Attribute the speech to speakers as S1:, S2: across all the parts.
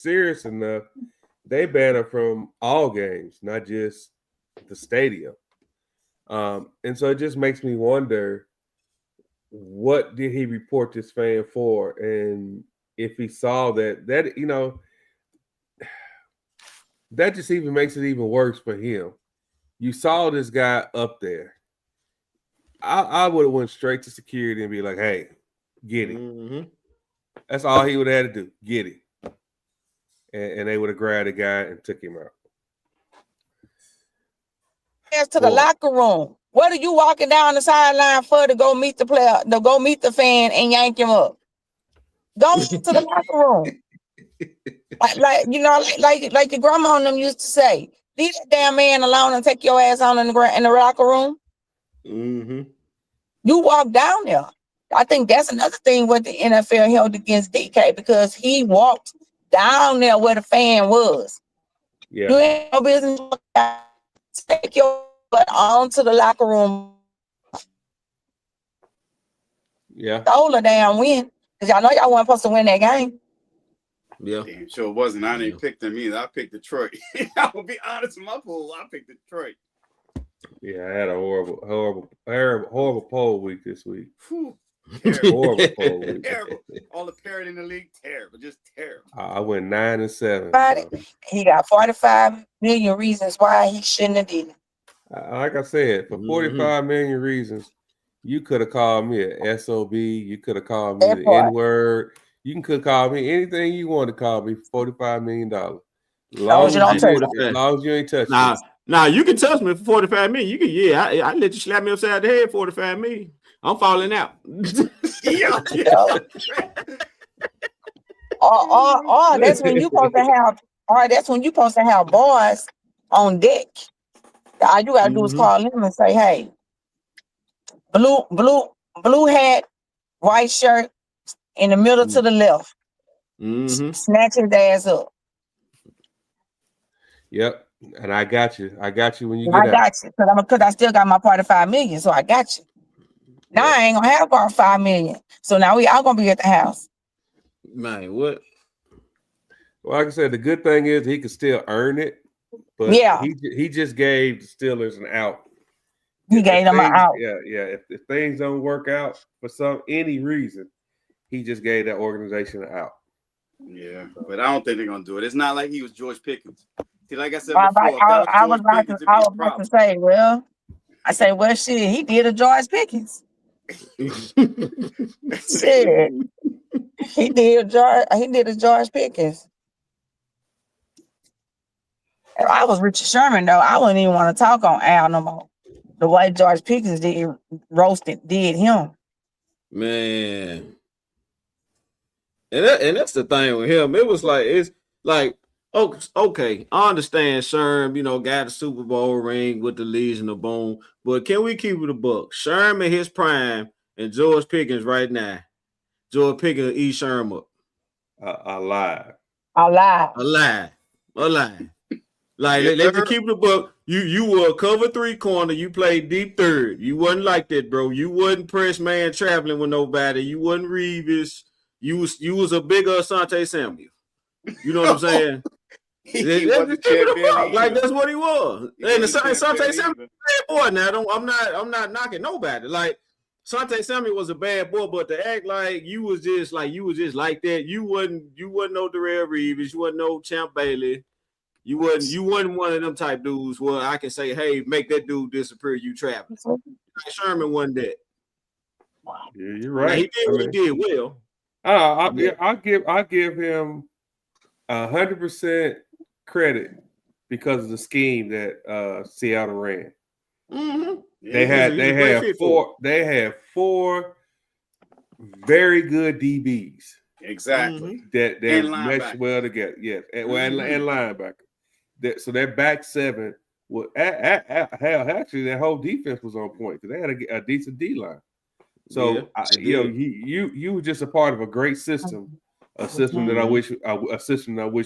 S1: serious enough, they banned him from all games, not just the stadium. And so it just makes me wonder, what did he report this fan for? And if he saw that that just even makes it even worse for him. You saw this guy up there. I would have went straight to security and be like, "Hey, get him."
S2: Mm-hmm.
S1: That's all he would have had to do. Get him. And they would have grabbed the guy and took him out.
S3: To the locker room. What are you walking down the sideline for, to go meet the player, to go meet the fan and yank him up? Go to the locker room. Like your grandma and them used to say, leave that damn man alone and take your ass on in the locker room.
S2: Mm-hmm.
S3: You walk down there. I think that's another thing what the NFL held against DK, because he walked down there where the fan was.
S1: Yeah.
S3: You ain't no business. Take your butt on to the locker room.
S1: Yeah.
S3: Stole a damn win. Because y'all know y'all weren't supposed to win that game.
S2: Yeah.
S4: Damn sure wasn't. I didn't pick them either. I picked Detroit. I will be honest with my pool. I picked Detroit.
S1: Yeah, I had a horrible poll week this week.
S4: Whew.
S1: Horrible poll week.
S4: Terrible. All the parrot in the league, terrible. Just terrible.
S1: I went 9-7.
S3: So. He got 45 million reasons why he shouldn't have did it.
S1: Like I said, for 45 million reasons, you could have called me a SOB. You could have called me the N-word. You could call me anything you want to call me for $45 million. As long as you ain't touch me.
S2: Now you can touch me for 45 million. You can, I let you slap me upside the head 45 million. I'm falling out.
S3: Or that's when you supposed to have. Or that's when you supposed to have boys on deck. All you gotta do is call them and say, "Hey, blue hat, white shirt, in the middle to the left. Snatch his ass up."
S1: Yep. And I got you. I got you when you get out.
S3: I got you. Because I still got my part of 5 million. So I got you. Now I ain't going to have our 5 million. So now we all going to be at the house.
S2: Man, what?
S1: Well, like I said, the good thing is he could still earn it. But he just gave the Steelers an out.
S3: He gave them an out.
S1: Yeah. If things don't work out for any reason, he just gave that organization an out.
S4: Yeah, but I don't think they're going to do it. It's not like he was George Pickens. See, like I said
S3: before, I
S4: was
S3: about to say, well, shit, he did a George Pickens. Shit, he did a George Pickens. If I was Richard Sherman, though, I wouldn't even want to talk on Al no more. The way George Pickens did him.
S2: Man, and that's the thing with him. It's like. Okay, I understand Sherm, got a Super Bowl ring with the Legion of Boom, but can we keep it a buck? Sherm in his prime and George Pickens right now. George Pickens will eat Sherm up.
S1: Alive.
S2: Like, let's just keep it a buck. You were a cover 3 corner. You played deep third. You wasn't like that, bro. You wasn't press man traveling with nobody. You wasn't Reeves. You was a bigger Asante Samuel. You know what I'm saying? He was like that's what he was. And Asante Samuel was a bad boy. Now I'm not knocking nobody. Like Asante Samuel was a bad boy, but to act like you was just like that. You wasn't no Darrell Reeves. You wasn't no Champ Bailey. You wasn't one of them type dudes where I can say, hey, make that dude disappear. You traveling. Sherman wasn't that.
S1: Yeah, you're right.
S2: Now, he did what he did well.
S1: I'll give him 100% credit because of the scheme that Seattle ran.
S2: Mm-hmm.
S1: They had four very good DBs.
S4: Exactly.
S1: That meshed well together. Yes, and linebacker. So their back seven was actually that whole defense was on point because they had a decent D line. So you were just a part of a great system. A system that I wish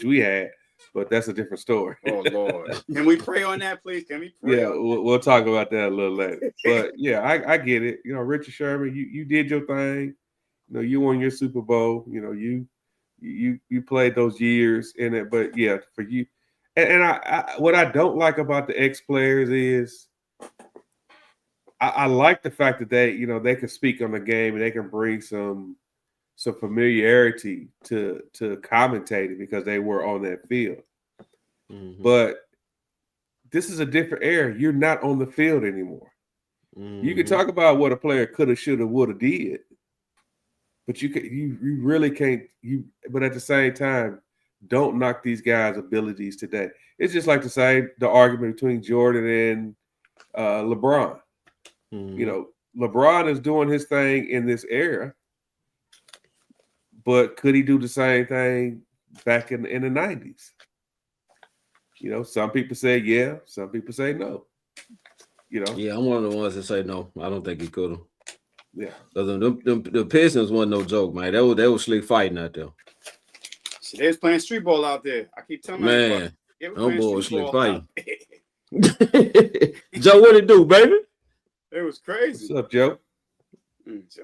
S1: we had, but that's a different story.
S4: Oh Lord, can we pray on that, please? Can we pray?
S1: Yeah, we'll talk about that a little later. But yeah, I get it. Richard Sherman, you did your thing. You won your Super Bowl. You you played those years in it, but yeah, for you, and I what I don't like about the ex players is I like the fact that they they can speak on the game and they can bring some familiarity to commentating because they were on that field.
S2: Mm-hmm.
S1: But this is a different era. You're not on the field anymore.
S2: Mm-hmm.
S1: You can talk about what a player could have, should have, would have did, but you really can't. But at the same time, don't knock these guys' abilities today. It's just like the argument between Jordan and LeBron.
S2: Mm-hmm.
S1: LeBron is doing his thing in this era, but could he do the same thing back in the 90s? Some people say yeah, some people say no.
S2: Yeah, I'm one of the ones that say no. I don't think he could have.
S1: Yeah.
S2: Because the Pistons wasn't no joke, man. They were slick fighting out there.
S4: See, they was playing street ball out there. I keep telling
S2: man,
S4: they were
S2: them
S4: playing
S2: boys
S4: street
S2: slick
S4: ball
S2: fighting.
S4: out
S2: Joe, what it do, baby?
S4: It was crazy.
S1: What's up, Joe?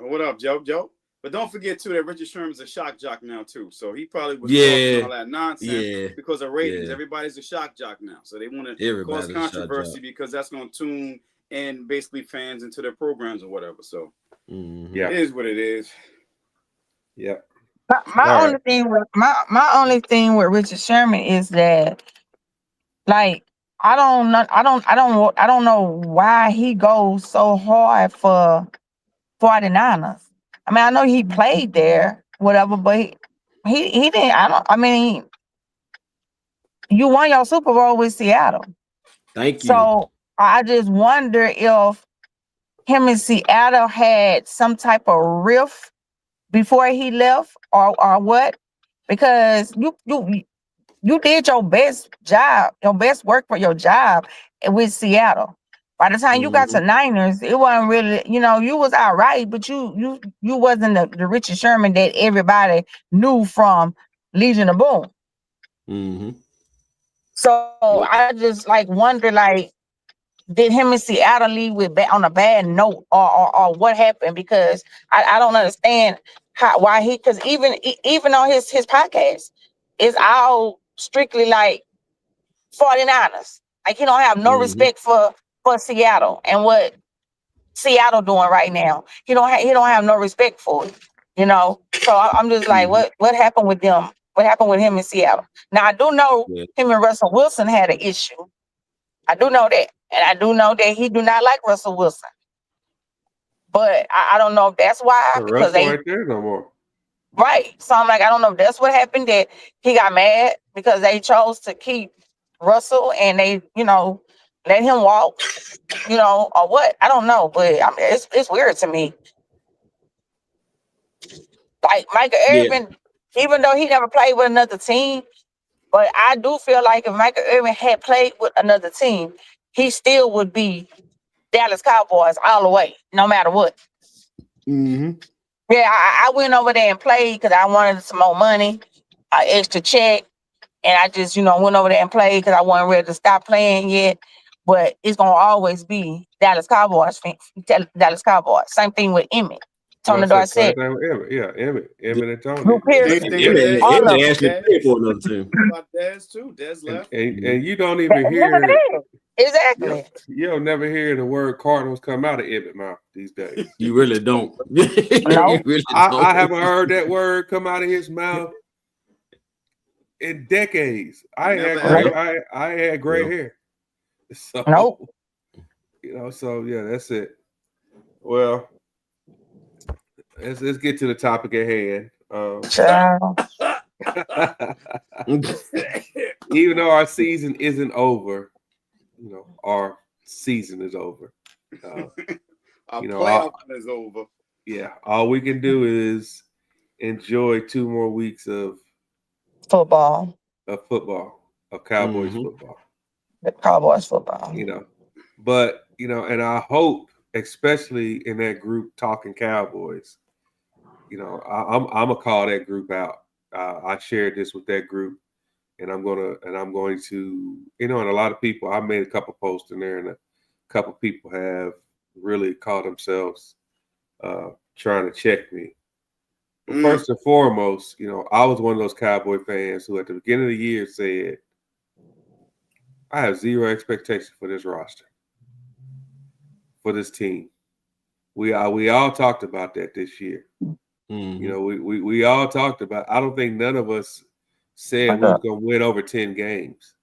S4: What up, Joe? But don't forget too that Richard Sherman's a shock jock now too. So he probably was talking all that nonsense because of ratings. Yeah. Everybody's a shock jock now, so they want to cause controversy because that's going to tune and basically fans into their programs or whatever. So it is what it is.
S1: Yeah.
S3: My only thing with Richard Sherman is that, like, I don't know why he goes so hard for 49ers. I mean, I know he played there, whatever, but he didn't. I mean, you won your Super Bowl with Seattle.
S2: Thank you.
S3: So I just wonder if him and Seattle had some type of rift before he left, or what? Because you did your best job, your best work for your job with Seattle. By the time you got to Niners, it wasn't really, you was all right, but you wasn't the Richard Sherman that everybody knew from Legion of Boom.
S2: Mm-hmm.
S3: So I just wonder, did him and Seattle leave on a bad note, or what happened? Because I don't understand why because even on his podcast, it's all strictly 49ers. He don't have no respect for Seattle and what Seattle doing right now. He don't have no respect for it. So I'm just what happened with them? What happened with him in Seattle? Now I do know him and Russell Wilson had an issue. I do know that, and I do know that he do not like Russell Wilson. But I don't know if that's why, because
S1: they ain't there no more.
S3: Right. So I'm I don't know if that's what happened, that he got mad because they chose to keep Russell and they, let him walk, or what. I don't know, but it's weird to me. Michael Irvin, even though he never played with another team, but I do feel like if Michael Irvin had played with another team, he still would be Dallas Cowboys all the way, no matter what.
S2: Mm-hmm.
S3: Yeah, I went over there and played because I wanted some more money, extra check, and I just, went over there and played because I wasn't ready to stop playing yet. But it's gonna always be Dallas Cowboys. Dallas Cowboys. Same thing with Emmett. Tony Dorsett.
S1: Yeah, Emmett and Tony.
S3: Drew Pearson.
S2: Emmett actually played for another team.
S4: About Dez too. Dez left.
S1: And you don't even hear.
S3: Exactly.
S1: You'll never hear the word Cardinals come out of Emmett mouth these days.
S2: You really don't.
S3: No.
S2: You really don't.
S1: I haven't heard that word come out of his mouth in decades. I had gray hair. So,
S3: nope.
S1: So yeah, that's it. Well, let's get to the topic at hand. Even though our season isn't over, our season is over.
S4: Our playoff is over.
S1: Yeah, all we can do is enjoy 2 more weeks of
S3: football,
S1: of Cowboys football.
S3: The Cowboys football.
S1: But and I hope, especially in that group talking Cowboys, I'm gonna call that group out. I shared this with that group, and I'm going to, and a lot of people. I made a couple posts in there, and a couple people have really called themselves trying to check me. First and foremost, I was one of those Cowboy fans who at the beginning of the year said, I have zero expectation for this roster, for this team. We all talked about that this year.
S2: Mm-hmm.
S1: We all talked about. I don't think none of us said we was going to win over 10 games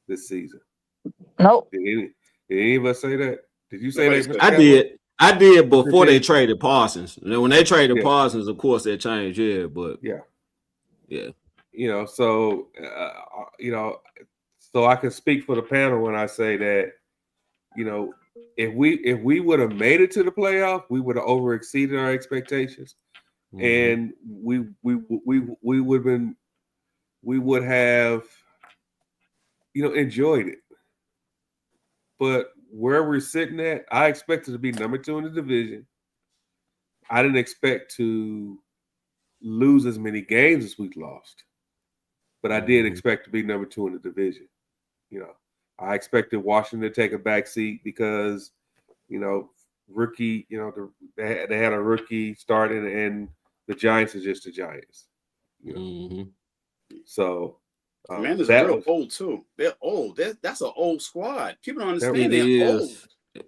S1: this season.
S3: Nope.
S1: Did any of us say that? Did you say that?
S2: I did before they traded Parsons. When they traded Parsons, of course, that changed. Yeah, but
S1: yeah.
S2: So
S1: so I can speak for the panel when I say that, if we would have made it to the playoff, we would have over exceeded our expectations, and we would have enjoyed it. But where we're sitting at, I expected to be number 2 in the division. I didn't expect to lose as many games as we've lost, but I did expect to be number 2 in the division. I expected Washington to take a back seat because, rookie, they had a rookie starting, and the Giants are just the Giants. So
S4: Commanders are real old too. They're old. That's an old squad. People don't understand they're old.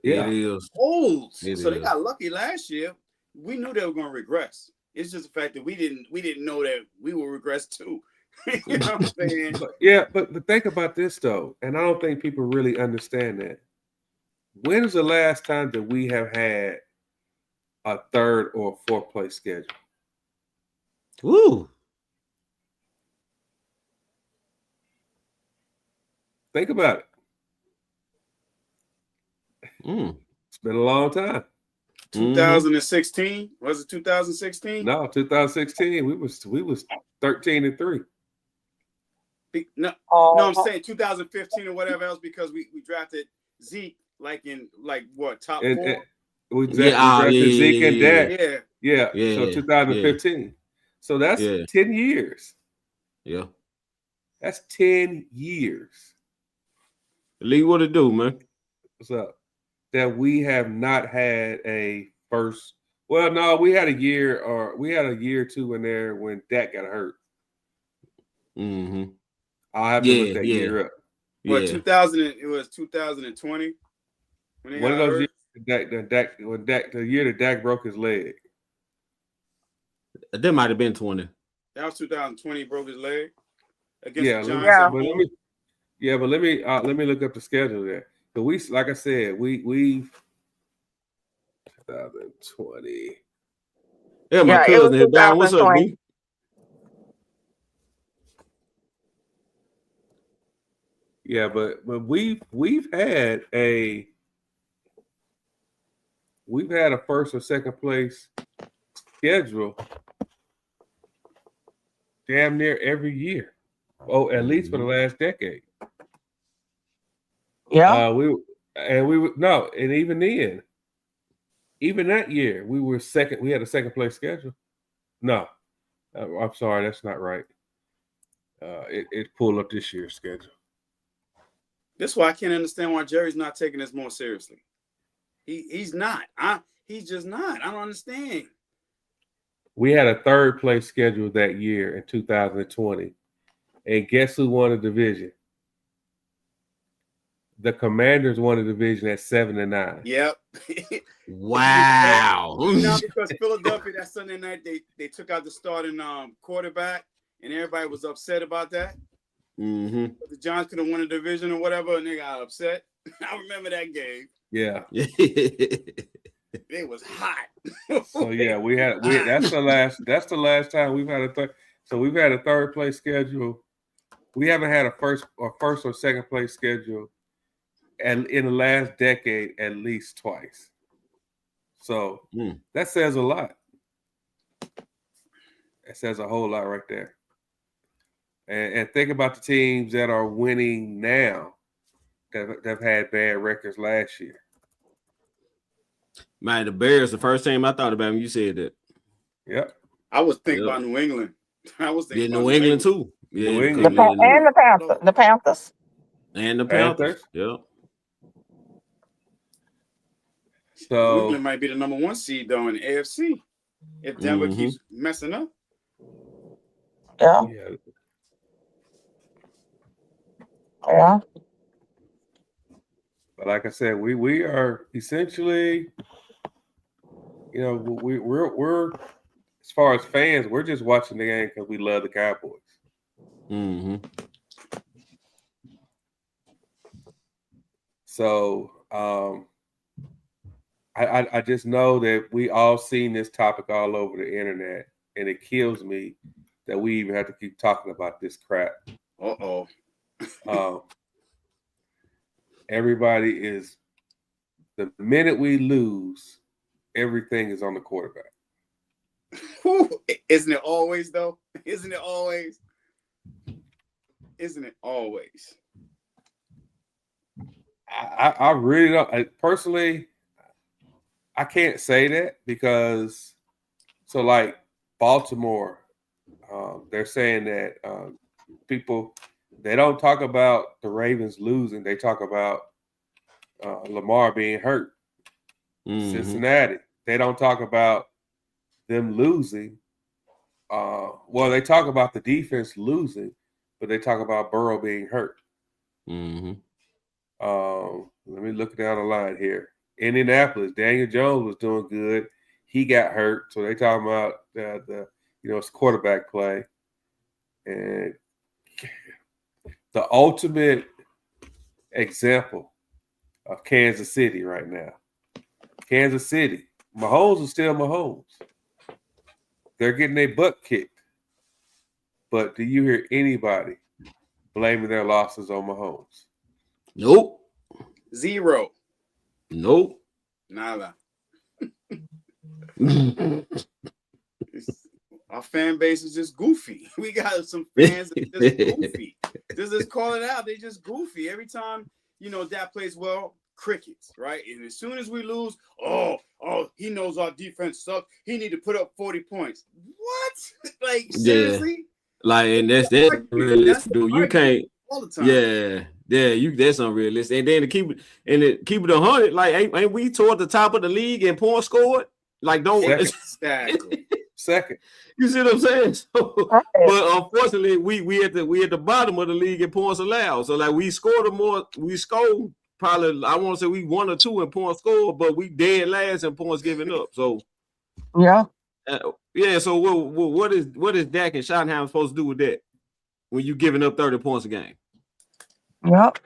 S1: Yeah,
S2: it is
S4: old. So they got lucky last year. We knew they were going to regress. It's just the fact that we didn't know that we will regress too. You know what I'm saying?
S1: But think about this though, and I don't think people really understand that. When is the last time that we have had a 3rd or 4th place schedule?
S2: Woo.
S1: Think about it. It's been a long time.
S4: 2016? Was it 2016?
S1: No, 2016. We was 13-3.
S4: No, I'm saying 2015 or whatever else, because we drafted Zeke top 4.
S1: We drafted Zeke and Dak. Yeah. So 2015.
S2: Yeah.
S1: So that's 10 years.
S2: Yeah.
S1: That's 10 years.
S2: Lee, what it do, man?
S1: What's up? That we have not had a first. Well, no, we had a year or 2 in there when Dak got hurt. I'll have to look that year up.
S4: What 2000? It was 2020.
S1: One of those years, the year that Dak broke his leg.
S2: That might have been 20.
S4: That was 2020. He broke his leg against the Giants.
S1: But let me look up the schedule there. But like I said, we've 2020.
S2: Yeah, my cousin is down. What's up, B?
S1: Yeah, but we've had a 1st or 2nd place schedule damn near every year. Oh, at least for the last decade.
S3: Yeah.
S1: And even then, even that year, we were second. We had a 2nd place schedule. No, I'm sorry, that's not right. It pulled up this year's schedule.
S4: That's why I can't understand why Jerry's not taking this more seriously. He's not. He's just not. I don't understand.
S1: We had a 3rd place schedule that year in 2020. And guess who won the division? The Commanders won the division at 7-9.
S4: Yep.
S2: Wow.
S4: Because Philadelphia that Sunday night they took out the starting quarterback, and everybody was upset about that. The Giants could have won the division or whatever, and they got upset. I remember that game.
S1: Yeah.
S4: It was hot.
S1: So yeah, that's the last time we've had a third. So we've had a 3rd place schedule. We haven't had a first or 2nd place schedule and in the last decade at least twice. So that says a lot. It says a whole lot right there. And think about the teams that are winning now that have had bad records last year.
S2: Man, the Bears, the first team I thought about when you said that.
S1: Yep.
S4: I was thinking about New England. I was thinking about
S2: New England too. Yeah,
S1: New England.
S3: And the Panthers. The Panthers.
S2: And the Panthers. Yep.
S1: So
S4: New England might be the number 1 seed though in the AFC. if Denver keeps messing up.
S3: Yeah.
S1: But like I said, we are essentially, we're as far as fans, we're just watching the game because we love the Cowboys. So I just know that we all seen this topic all over the internet, and it kills me that we even have to keep talking about this crap. Everybody is, the minute we lose, everything is on the quarterback.
S4: Isn't it always though? Isn't it always?
S1: I really don't. Personally, I can't say that because, so like Baltimore, they're saying that people, they don't talk about the Ravens losing. They talk about Lamar being hurt. Cincinnati, they don't talk about them losing. Well, they talk about the defense losing, but they talk about Burrow being hurt. Let me look down the line here. Indianapolis, Daniel Jones was doing good. He got hurt, so they talking about it's quarterback play. And the ultimate example of Kansas City right now. Kansas City, Mahomes is still Mahomes. They're getting their butt kicked. But do you hear anybody blaming their losses on Mahomes?
S2: Nope.
S4: Zero.
S2: Nope.
S4: Nada. Our fan base is just goofy. We got some fans that are just goofy. Just call it out. They just goofy. Every time, that plays well, crickets, right? And as soon as we lose, he knows our defense sucks. He need to put up 40 points. What? Like, seriously?
S2: Like, and that's realistic, dude. You can't all the time. That's unrealistic. And then to keep it 100, like ain't we toward the top of the league in points scored? Like, don't
S4: exactly.
S1: Second.
S2: You see what I'm saying? So, but unfortunately, we at the bottom of the league in points allowed. So like we scored probably, I want to say we 1 or 2 in points scored, but we dead last in points given up. So so what is Dak and Schottenheimer supposed to do with that when you giving up 30 points a game?
S3: Yep.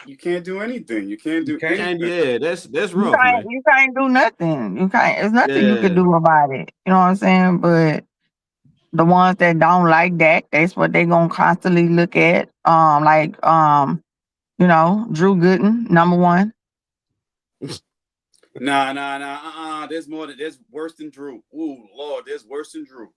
S4: You can't do anything. You can't do anything.
S2: Yeah, that's rough.
S3: You can't do nothing. You can't. There's nothing you can do about it. You know what I'm saying? But the ones that don't like that, that's what they're gonna constantly look at. Drew Gooden, number 1.
S4: Nah. There's worse than Drew. Ooh, Lord, there's worse than Drew.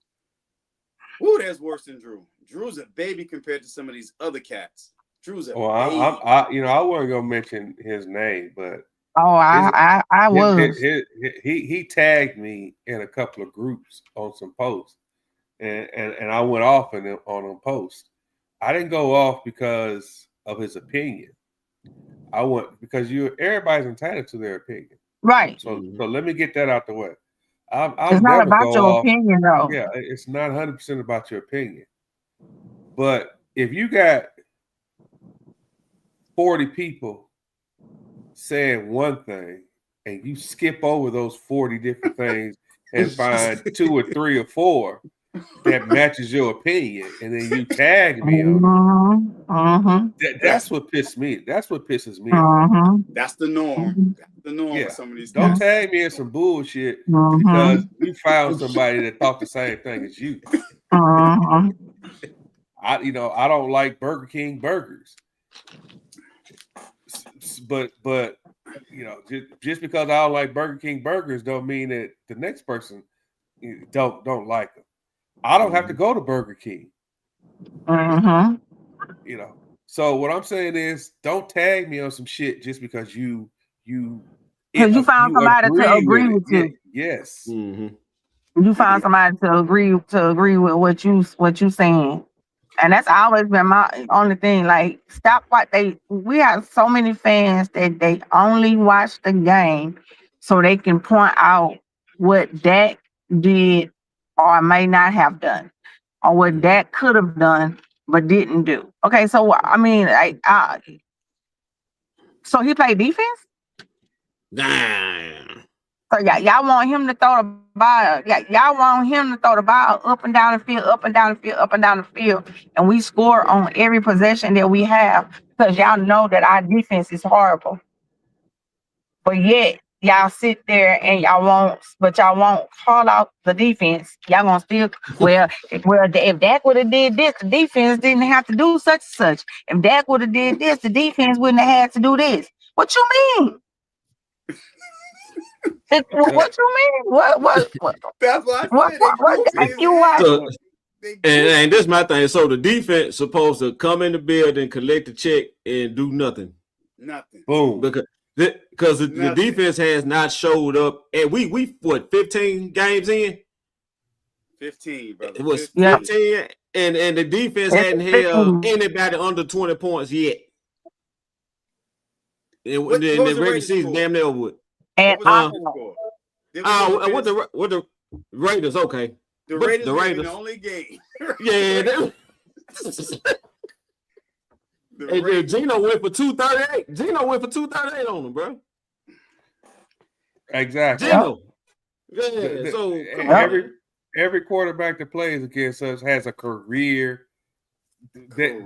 S4: Ooh, there's worse than Drew. Drew's a baby compared to some of these other cats. Drew's a baby.
S1: I wasn't gonna mention his name, but
S3: I was.
S1: He tagged me in a couple of groups on some posts, and I went off on a post. I didn't go off because of his opinion. I went because everybody's entitled to their opinion.
S3: Right.
S1: So let me get that out the way.
S3: It's not about your opinion, though.
S1: Yeah, it's not 100% about your opinion. But if you got 40 people saying one thing and you skip over those 40 different things and find 2 or 3 or 4 that matches your opinion, and then you tag me on that's what pisses me. That's what pisses me off.
S4: That's the norm. That's the norm for some of these
S1: Don't tag me in some bullshit because you found somebody that thought the same thing as you. I don't like Burger King burgers. But just because I don't like Burger King burgers don't mean that the next person don't like them. I don't have to go to Burger King. So what I'm saying is, don't tag me on some shit just because you
S3: found somebody to agree with you.
S1: Yes.
S3: You found somebody to agree with what you saying. And that's always been my only thing. Like, stop we have so many fans that they only watch the game so they can point out what Dak did or may not have done, or what Dak could have done but didn't do. Okay, so I mean, so he played defense.
S2: Damn.
S3: So y'all want him to throw the ball. Y'all want him to throw the ball up and down the field, up and down the field, up and down the field, and we score on every possession that we have because y'all know that our defense is horrible. But yet y'all sit there and y'all won't call out the defense. Y'all gonna still if Dak would have did this, the defense didn't have to do such and such. If Dak would have did this, the defense wouldn't have had to do this. What you mean? What you mean? What?
S4: That's what I said.
S2: And this is my thing. So the defense supposed to come in the building, collect the check, and do nothing.
S4: Nothing.
S2: Boom. Because the defense has not showed up. And we what, 15 games in?
S4: 15, brother.
S2: It was 15, and the defense hadn't held anybody under 20 points yet. And the regular season damn near would.
S3: And
S2: what the Raiders? Okay,
S4: the Raiders the only game.
S2: Yeah. And Gino went for 238. Gino went for 238 on him, bro.
S1: Exactly.
S2: Gino. Yeah. So
S1: every quarterback that plays against us has a career day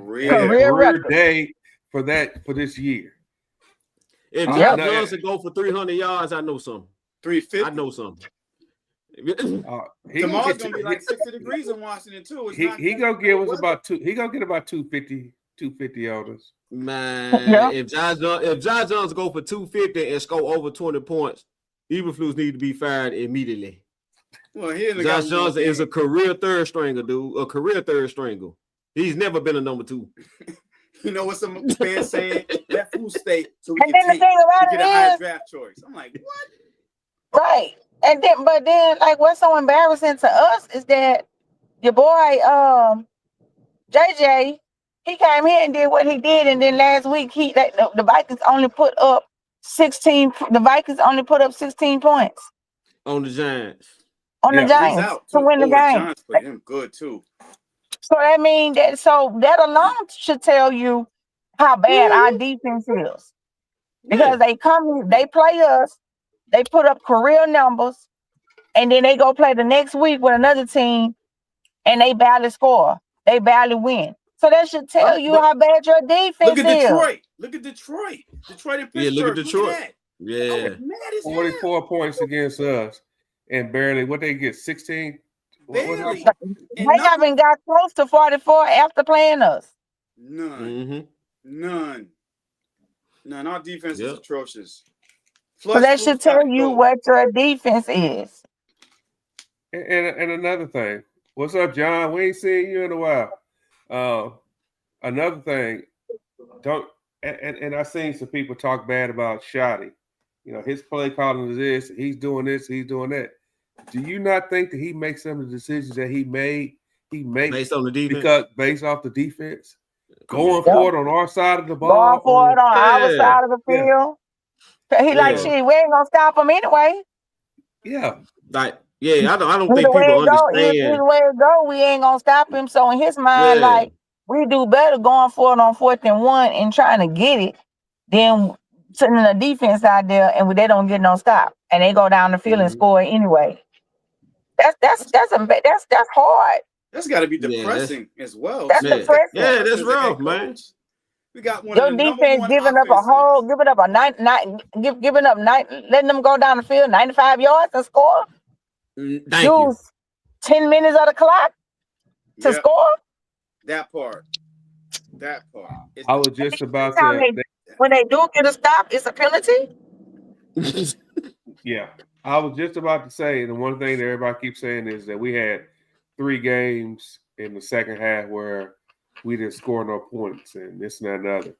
S1: for this year.
S2: If Josh Johnson go for 300 yards, I know something.
S4: 350.
S2: I know something.
S4: Tomorrow's gonna be like 60 degrees in Washington too.
S1: He gonna give us about two. He gonna get about 250 on us.
S2: Man, if Josh Johnson go for 250 and score over 20 points, Eberflus need to be fired immediately.
S4: Well,
S2: Josh Johnson is a career third stringer, dude. A career third stringer. He's never been a number 2.
S4: You know what some fans saying? Let food stay so we can get a high draft choice. I'm like, what?
S3: Right. But then, like, what's so embarrassing to us is that your boy, JJ, he came here and did what he did, and then last week the Vikings only put up 16. The Vikings only put up 16 points
S2: on the Giants.
S3: The Giants to win the game. The
S4: Giants played him good too.
S3: So that means that alone should tell you how bad our defense is. Because they play us, they put up career numbers, and then they go play the next week with another team, and they barely score. They barely win. So that should tell you how bad your defense is.
S4: Look at Detroit. Detroit and Pittsburgh.
S2: Yeah, look at Detroit.
S4: Yeah.
S1: 44 points against us, and barely what they get 16.
S4: Barely.
S3: They haven't got close to 44 after playing us.
S4: None. None. Our defense is atrocious.
S3: So that should tell you what your defense is.
S1: And another thing. What's up, John? We ain't seen you in a while. Another thing, and I've seen some people talk bad about Shoddy. You know, his play calling is this, he's doing this, he's doing that. Do you not think that he makes some of the decisions that he makes
S2: based on the defense?
S1: Because based off the defense, going for it on our side of the ball,
S3: going for it on our side of the field. He like, shit, we ain't gonna stop him anyway.
S1: Yeah,
S2: I don't think people understand.
S3: Either way it go, we ain't gonna stop him. So in his mind, like, we do better going for it on 4th and 1 and trying to get it than sitting in the defense out there and they don't get no stop and they go down the field and score anyway. That's hard.
S4: That's got to be depressing as well.
S3: That's depressing.
S2: Yeah, that's rough, man.
S4: We got one.
S3: Your defense giving up letting them go down the field 95 yards and score.
S2: Thank you.
S3: 10 minutes of the clock to score.
S4: That part.
S1: I was just about to.
S3: When they do get a stop, it's a penalty.
S1: Yeah, I was just about to say, and the one thing that everybody keeps saying is that we had 3 games in the second half where we didn't score no points and this and that and the other.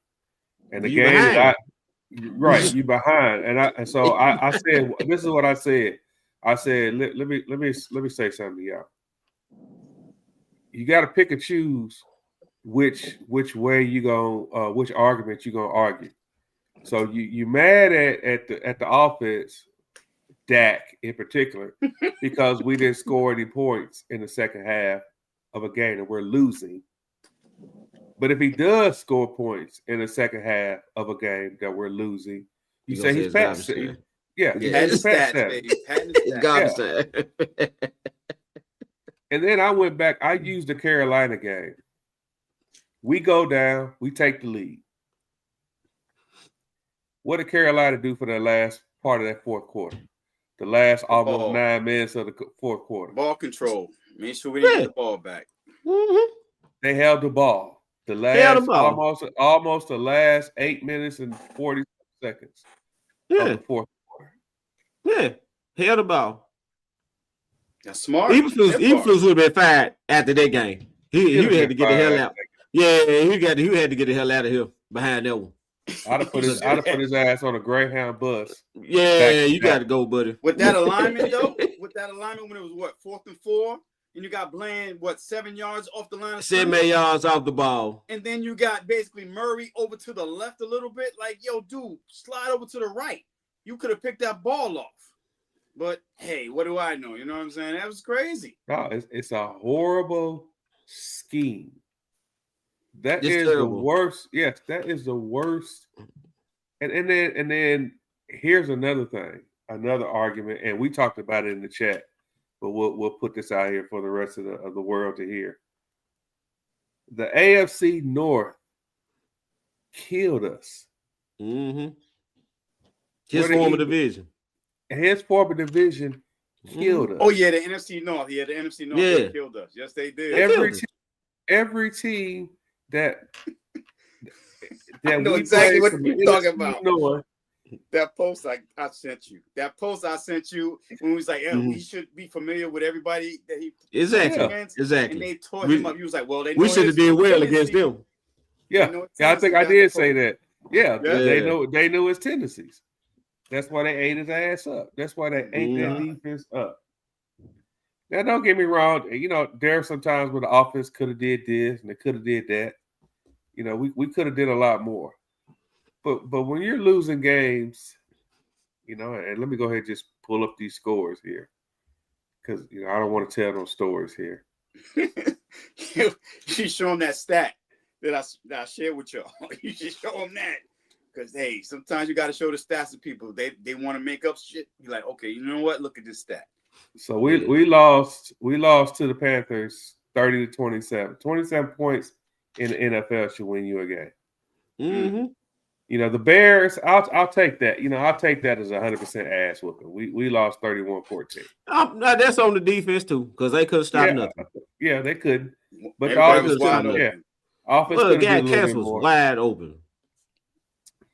S1: And the game that you behind. And so I said, this is what I said. I said, let me say something to y'all. You got to pick and choose which way you go, which argument you gonna argue. So you mad at the offense Dak in particular, because we didn't score any points in the second half of a game and we're losing. But if he does score points in the second half of a game that we're losing, you say he's past. Yeah,
S4: he's past stats.
S1: And then I went back. I used the Carolina game. We go down. We take the lead. What did Carolina do for the last part of that fourth quarter? The last almost 9 minutes of the fourth quarter.
S4: Ball control. Make sure we didn't get the ball back.
S1: Mm-hmm. They held the ball. The last almost the last 8 minutes and 40 seconds of the fourth quarter.
S2: Yeah, held the ball.
S4: That's smart.
S2: Eberflus would have been fired after that game. He had to get the hell out. Yeah, he had to get the hell out of here behind that one.
S1: I'd have put his ass on a Greyhound bus.
S2: Yeah, you got to go, buddy.
S4: With that alignment, though, when it was what, 4th and 4, and you got Bland 7 yards off the line,
S2: 7 yards off the ball,
S4: and then you got basically Murray over to the left a little bit. Like, yo, dude, slide over to the right. You could have picked that ball off. But hey, what do I know? You know what I'm saying? That was crazy.
S1: No, it's a horrible scheme. That
S2: it's
S1: is
S2: terrible.
S1: The worst. Yes, that is the worst. And then here's another thing, another argument, and we talked about it in the chat, but we'll put this out here for the rest of the world to hear. The AFC North killed us.
S2: Mm-hmm. His former division
S1: killed us.
S4: Oh yeah, the NFC North. Yeah, the NFC North they killed us. Yes, they did.
S1: Every team that
S4: I know exactly what you're talking about. North. That post I sent you. That post I sent you when we was like, he should be familiar with everybody that he
S2: exactly.
S4: And they tore him up. He was like, well,
S2: we should have did well against them.
S1: Yeah, I think I did say that. Yeah, they know his tendencies. That's why they ate his ass up. That's why they ate that defense up. Now, don't get me wrong. You know, there are some times where the offense could have did this and they could have did that. You know, we could have did a lot more. But when you're losing games, you know, and let me go ahead and just pull up these scores here, because you know I don't want to tell those stories here.
S4: You should show them that stat that I shared with y'all. You should show them that. Because, hey, sometimes you got to show the stats to people. They want to make up shit. You're like, okay, you know what? Look at this stat.
S1: So we lost to the Panthers 30-27. 27 points in the NFL should win you a game.
S2: Mm-hmm.
S1: You know, the Bears, I'll take that. You know, I'll take that as 100% ass whooping. We lost 31-14.
S2: That's on the defense, too, because they couldn't stop nothing.
S1: Yeah, they couldn't. But
S4: the offense was wide
S1: open. Offense could have been a little bit more.
S2: Wide open.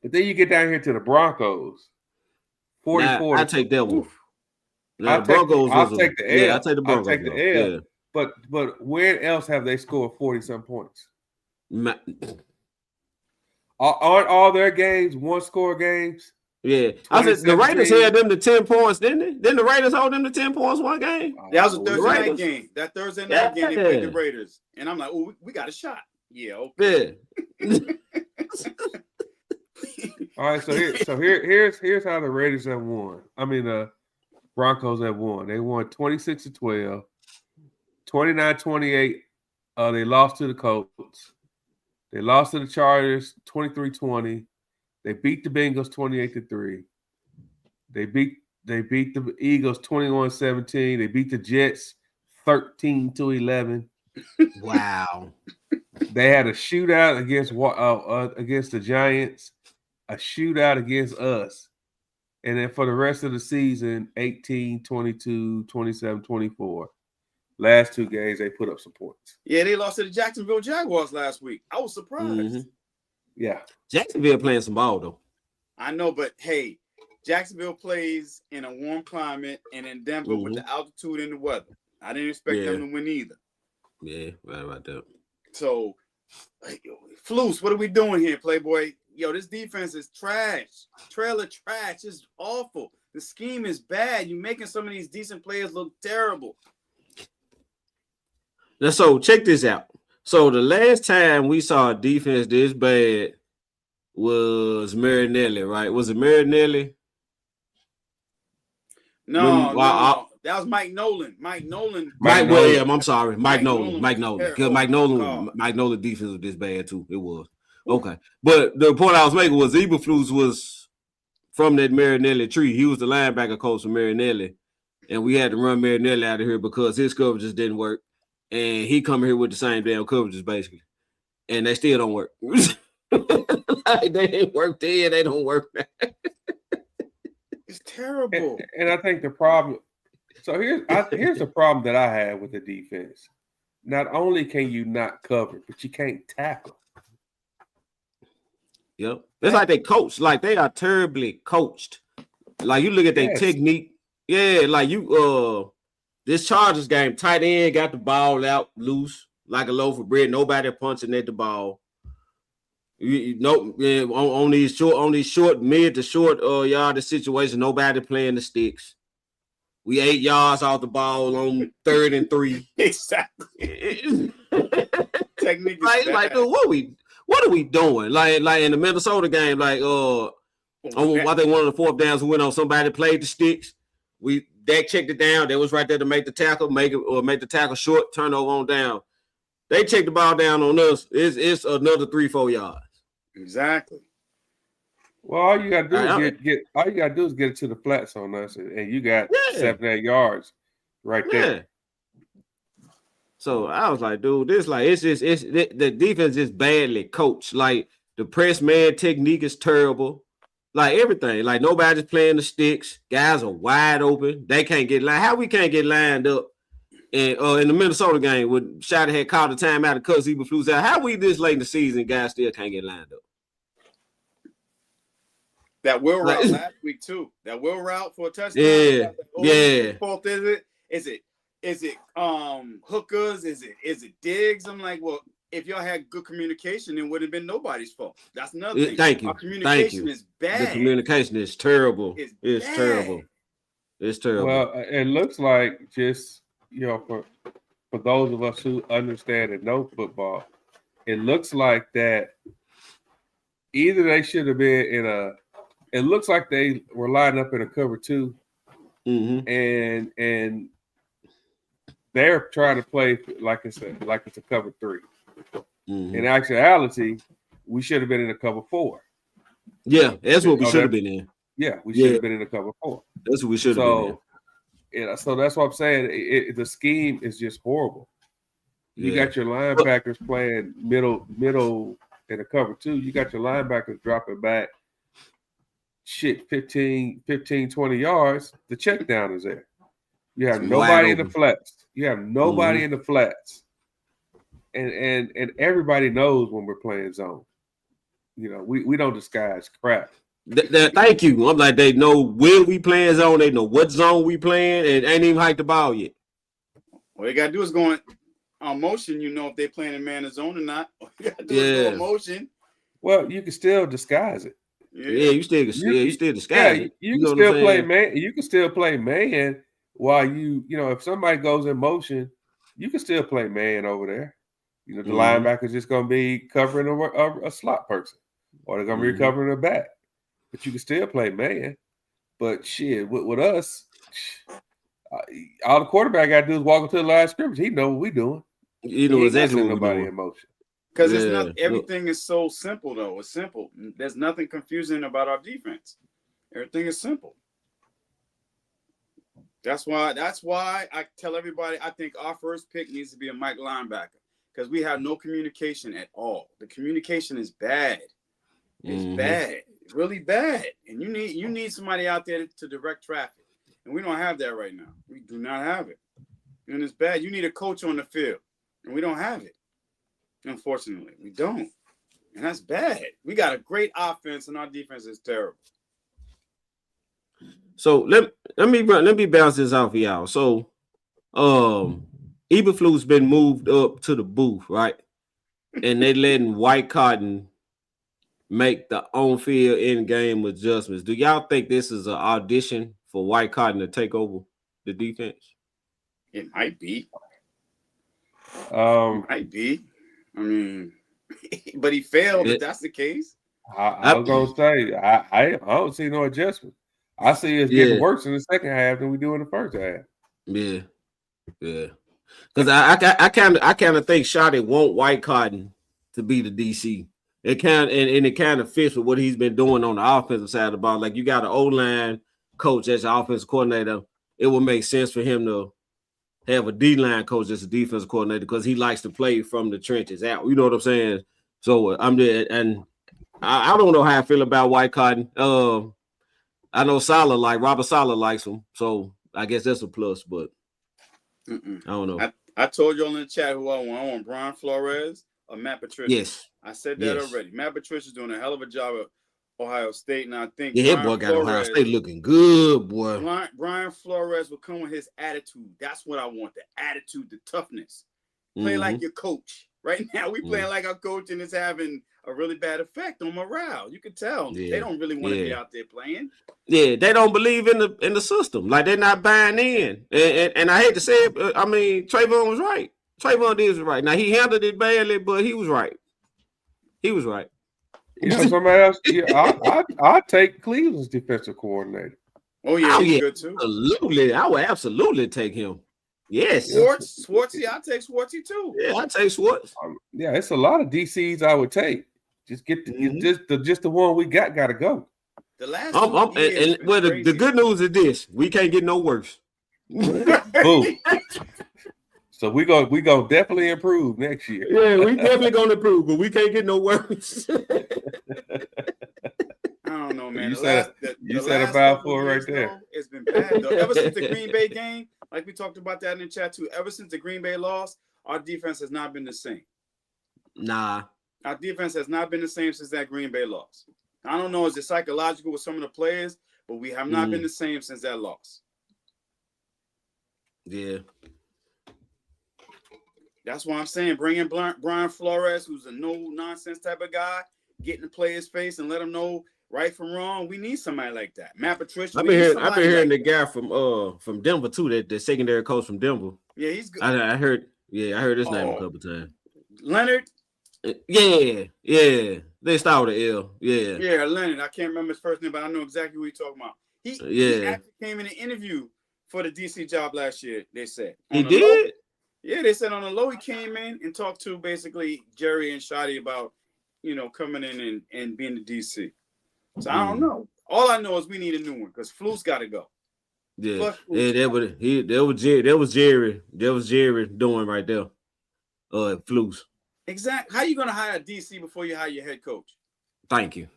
S1: But then you get down here to the Broncos. 44.
S2: I take that one.
S1: I'll take the L.
S2: Yeah, I'll take the Broncos.
S1: I'll take the L. Yeah. But where else have they scored 40-some points? Aren't all their games one-score games?
S2: Yeah. I said the Raiders held them to 10 points, didn't they? Didn't the Raiders hold them to 10 points one game?
S4: That was a Thursday night game. That Thursday night game, they played the Raiders. And I'm like, oh, we got a shot. Yeah, okay.
S2: Yeah.
S1: All right, here's how the Raiders have won. I mean, the Broncos have won. They won 26-12, 29-28. They lost to the Colts. They lost to the Chargers 23-20. They beat the Bengals 28-3. They beat the Eagles 21-17. They beat the Jets 13-11.
S2: Wow.
S1: They had a shootout against the Giants, a shootout against us. And then for the rest of the season, 18, 22, 27, 24. Last two games, they put up some points.
S4: Yeah, they lost to the Jacksonville Jaguars last week. I was surprised.
S2: Mm-hmm.
S1: Yeah.
S2: Jacksonville playing some ball, though.
S4: I know, but hey, Jacksonville plays in a warm climate and in Denver with the altitude and the weather. I didn't expect them to win either.
S2: Yeah, right about that.
S4: So, Flus, what are we doing here, Playboy? Yo, this defense is trash. Trailer trash. It's awful. The scheme is bad. You're making some of these decent players look terrible.
S2: Now, so check this out. So the last time we saw a defense this bad was Marinelli, right? Was it Marinelli?
S4: No. That was Mike Nolan. Mike
S2: Williams. I'm sorry. Mike Nolan. Because Mike Nolan defense was this bad too. It was. Okay. But the point I was making was Eberflus was from that Marinelli tree. He was the linebacker coach for Marinelli. And we had to run Marinelli out of here because his coverages didn't work. And he come here with the same damn coverages, basically. And they still don't work. Like, they didn't work then. They don't work now.
S4: It's terrible.
S1: And I think the problem. So here's the problem that I have with the defense. Not only can you not cover, but you can't tackle.
S2: Yep. It's like they coach. Like they are terribly coached. Like you look at their technique. Yeah, like you this Chargers game, tight end got the ball out loose like a loaf of bread. Nobody punching at the ball. On these short mid to short yard situation, nobody playing the sticks. We 8 yards off the ball on 3rd and 3.
S4: Exactly. Technique is
S2: like, dude, what are we doing? Like in the Minnesota game, I think one of the 4th downs we went on, somebody played the sticks. Dak checked it down. They was right there to make the tackle, make the tackle short, turnover on down. They checked the ball down on us. It's another 3-4 yards.
S4: Exactly.
S1: Well, all you gotta do is get it to the flats on us, and you got 7-8 yards right there.
S2: So I was like, dude, the defense is badly coached. Like the press man technique is terrible. Like everything, like nobody's playing the sticks. Guys are wide open. They can't get lined. How we can't get lined up? And in the Minnesota game, when Shotty had called the timeout because he flew out. How we this late in the season, guys still can't get lined up?
S4: That will route last week too. That will route for a touchdown.
S2: Yeah.
S4: Fault is it? Is it hookers? Is it Diggs? I'm like, well, if y'all had good communication, it would have been nobody's fault. That's another thing.
S2: Thank you.
S4: Our communication is bad.
S2: The communication is terrible. It's terrible. It's terrible.
S1: Well, it looks like just for those of us who understand and know football, it looks like that either they should have been it looks like they were lined up in a cover 2, and they're trying to play like it's a cover 3. In actuality, we should have been in a cover 4.
S2: Yeah, that's what we should have been in.
S1: Yeah, we should have been in a cover 4.
S2: That's what we should have been in.
S1: So that's what I'm saying. The scheme is just horrible. You got your linebackers playing middle in a cover 2. You got your linebackers dropping back 15, 20 yards. The check down is there. You have nobody in the flats. And everybody knows when we're playing zone. We don't disguise crap.
S2: Thank you. I'm like, they know when we playing zone. They know what zone we playing, and ain't even hiked the ball yet.
S4: All you gotta do is go on motion. If they're playing in man zone or not. All you gotta do is go on motion.
S1: Well, you can still disguise it.
S2: Yeah, you still disguise it.
S1: You can still play man. You can still play man while if somebody goes in motion, you can still play man over there. The linebacker's just gonna be covering a slot person, or they're gonna be covering a back. But you can still play man. But shit, with us, all the quarterback got to do is walk into the line of scrimmage. He know what we doing.
S2: You know exactly what
S1: nobody in motion.
S4: Because it's not everything is so simple though. It's simple. There's nothing confusing about our defense. Everything is simple. That's why I tell everybody I think our first pick needs to be a Mike linebacker because we have no communication at all. The communication is bad. It's bad, really bad. And you need somebody out there to direct traffic. And we don't have that right now. We do not have it. And it's bad. You need a coach on the field. And we don't have it. Unfortunately, we don't. And that's bad. We got a great offense and our defense is terrible.
S2: So let me bounce this off of y'all. So Eberflus been moved up to the booth, right? And they letting White Cotton make the on-field in-game adjustments. Do y'all think this is an audition for White Cotton to take over the defense?
S4: It might be.
S1: It
S4: might be. I mean, but he failed. If that's the case,
S1: I was gonna say I don't see no adjustment. I see us getting worse in the second half than we do in the first half.
S2: Yeah. Because I kind of think Shotty want White Cotton to be the DC. It kind and it kind of fits with what he's been doing on the offensive side of the ball. Like you got an O-line coach as your offensive coordinator. It would make sense for him to have a D-line coach as a defensive coordinator because he likes to play from the trenches out. You know what I'm saying? So I'm there, and I don't know how I feel about White Cotton. I know Robert Saleh likes him, so I guess that's a plus. But I don't know.
S4: I told you all in the chat who I want. I want Brian Flores or Matt Patricia.
S2: Yes.
S4: I said that already. Matt Patricia's doing a hell of a job at Ohio State, and I think
S2: Brian boy got Flores, Ohio State looking good, boy.
S4: Brian Flores will come with his attitude. That's what I want, the attitude, the toughness. Play like your coach. Right now, we playing like our coach, and it's having a really bad effect on morale. You can tell they don't really want to be out there playing.
S2: Yeah, they don't believe in the system. Like they're not buying in. And I hate to say it, I mean, Trayvon was right. Trayvon is right. Now he handled it badly, but he was right. He was right.
S1: You know, somebody else. Yeah, I take Cleveland's defensive coordinator.
S4: Oh yeah, he's good too.
S2: Absolutely, I would absolutely take him. Yes,
S4: Swartzy, I take Swartzy too.
S2: Yeah, I take Swartz.
S1: Yeah, it's a lot of DCs I would take. Just get just the one we got to go.
S4: The last
S2: the good news is this: we can't get no worse.
S1: Boom. So we go definitely improve next year.
S2: Yeah, we definitely gonna improve, but we can't get no worse.
S4: I don't know, man.
S1: You said a mouthful right there.
S4: It's been bad though. Ever since the Green Bay game, like we talked about that in the chat too. Ever since the Green Bay loss, our defense has not been the same.
S2: Nah,
S4: our defense has not been the same since that Green Bay loss. I don't know, is it psychological with some of the players, but we have not been the same since that loss.
S2: Yeah.
S4: That's why I'm saying bring in Brian Flores, who's a no-nonsense type of guy, get in the player's face and let him know right from wrong. We need somebody like that. Matt Patricia.
S2: I've been hearing the guy from Denver too, the secondary coach from Denver.
S4: Yeah, he's good.
S2: I heard his name a couple times.
S4: Leonard?
S2: Yeah. They start with an L.
S4: Yeah, Leonard. I can't remember his first name, but I know exactly who you're talking about. He actually came in an interview for the DC job last year, they said.
S2: He did?
S4: Yeah, they said on the low he came in and talked to basically Jerry and Shotty about, coming in and being the DC. So I don't know. All I know is we need a new one because Fluke's got to go.
S2: Yeah, that was Jerry doing right there. Flukes.
S4: Exactly. How you gonna hire a DC before you hire your head coach?
S2: Thank you.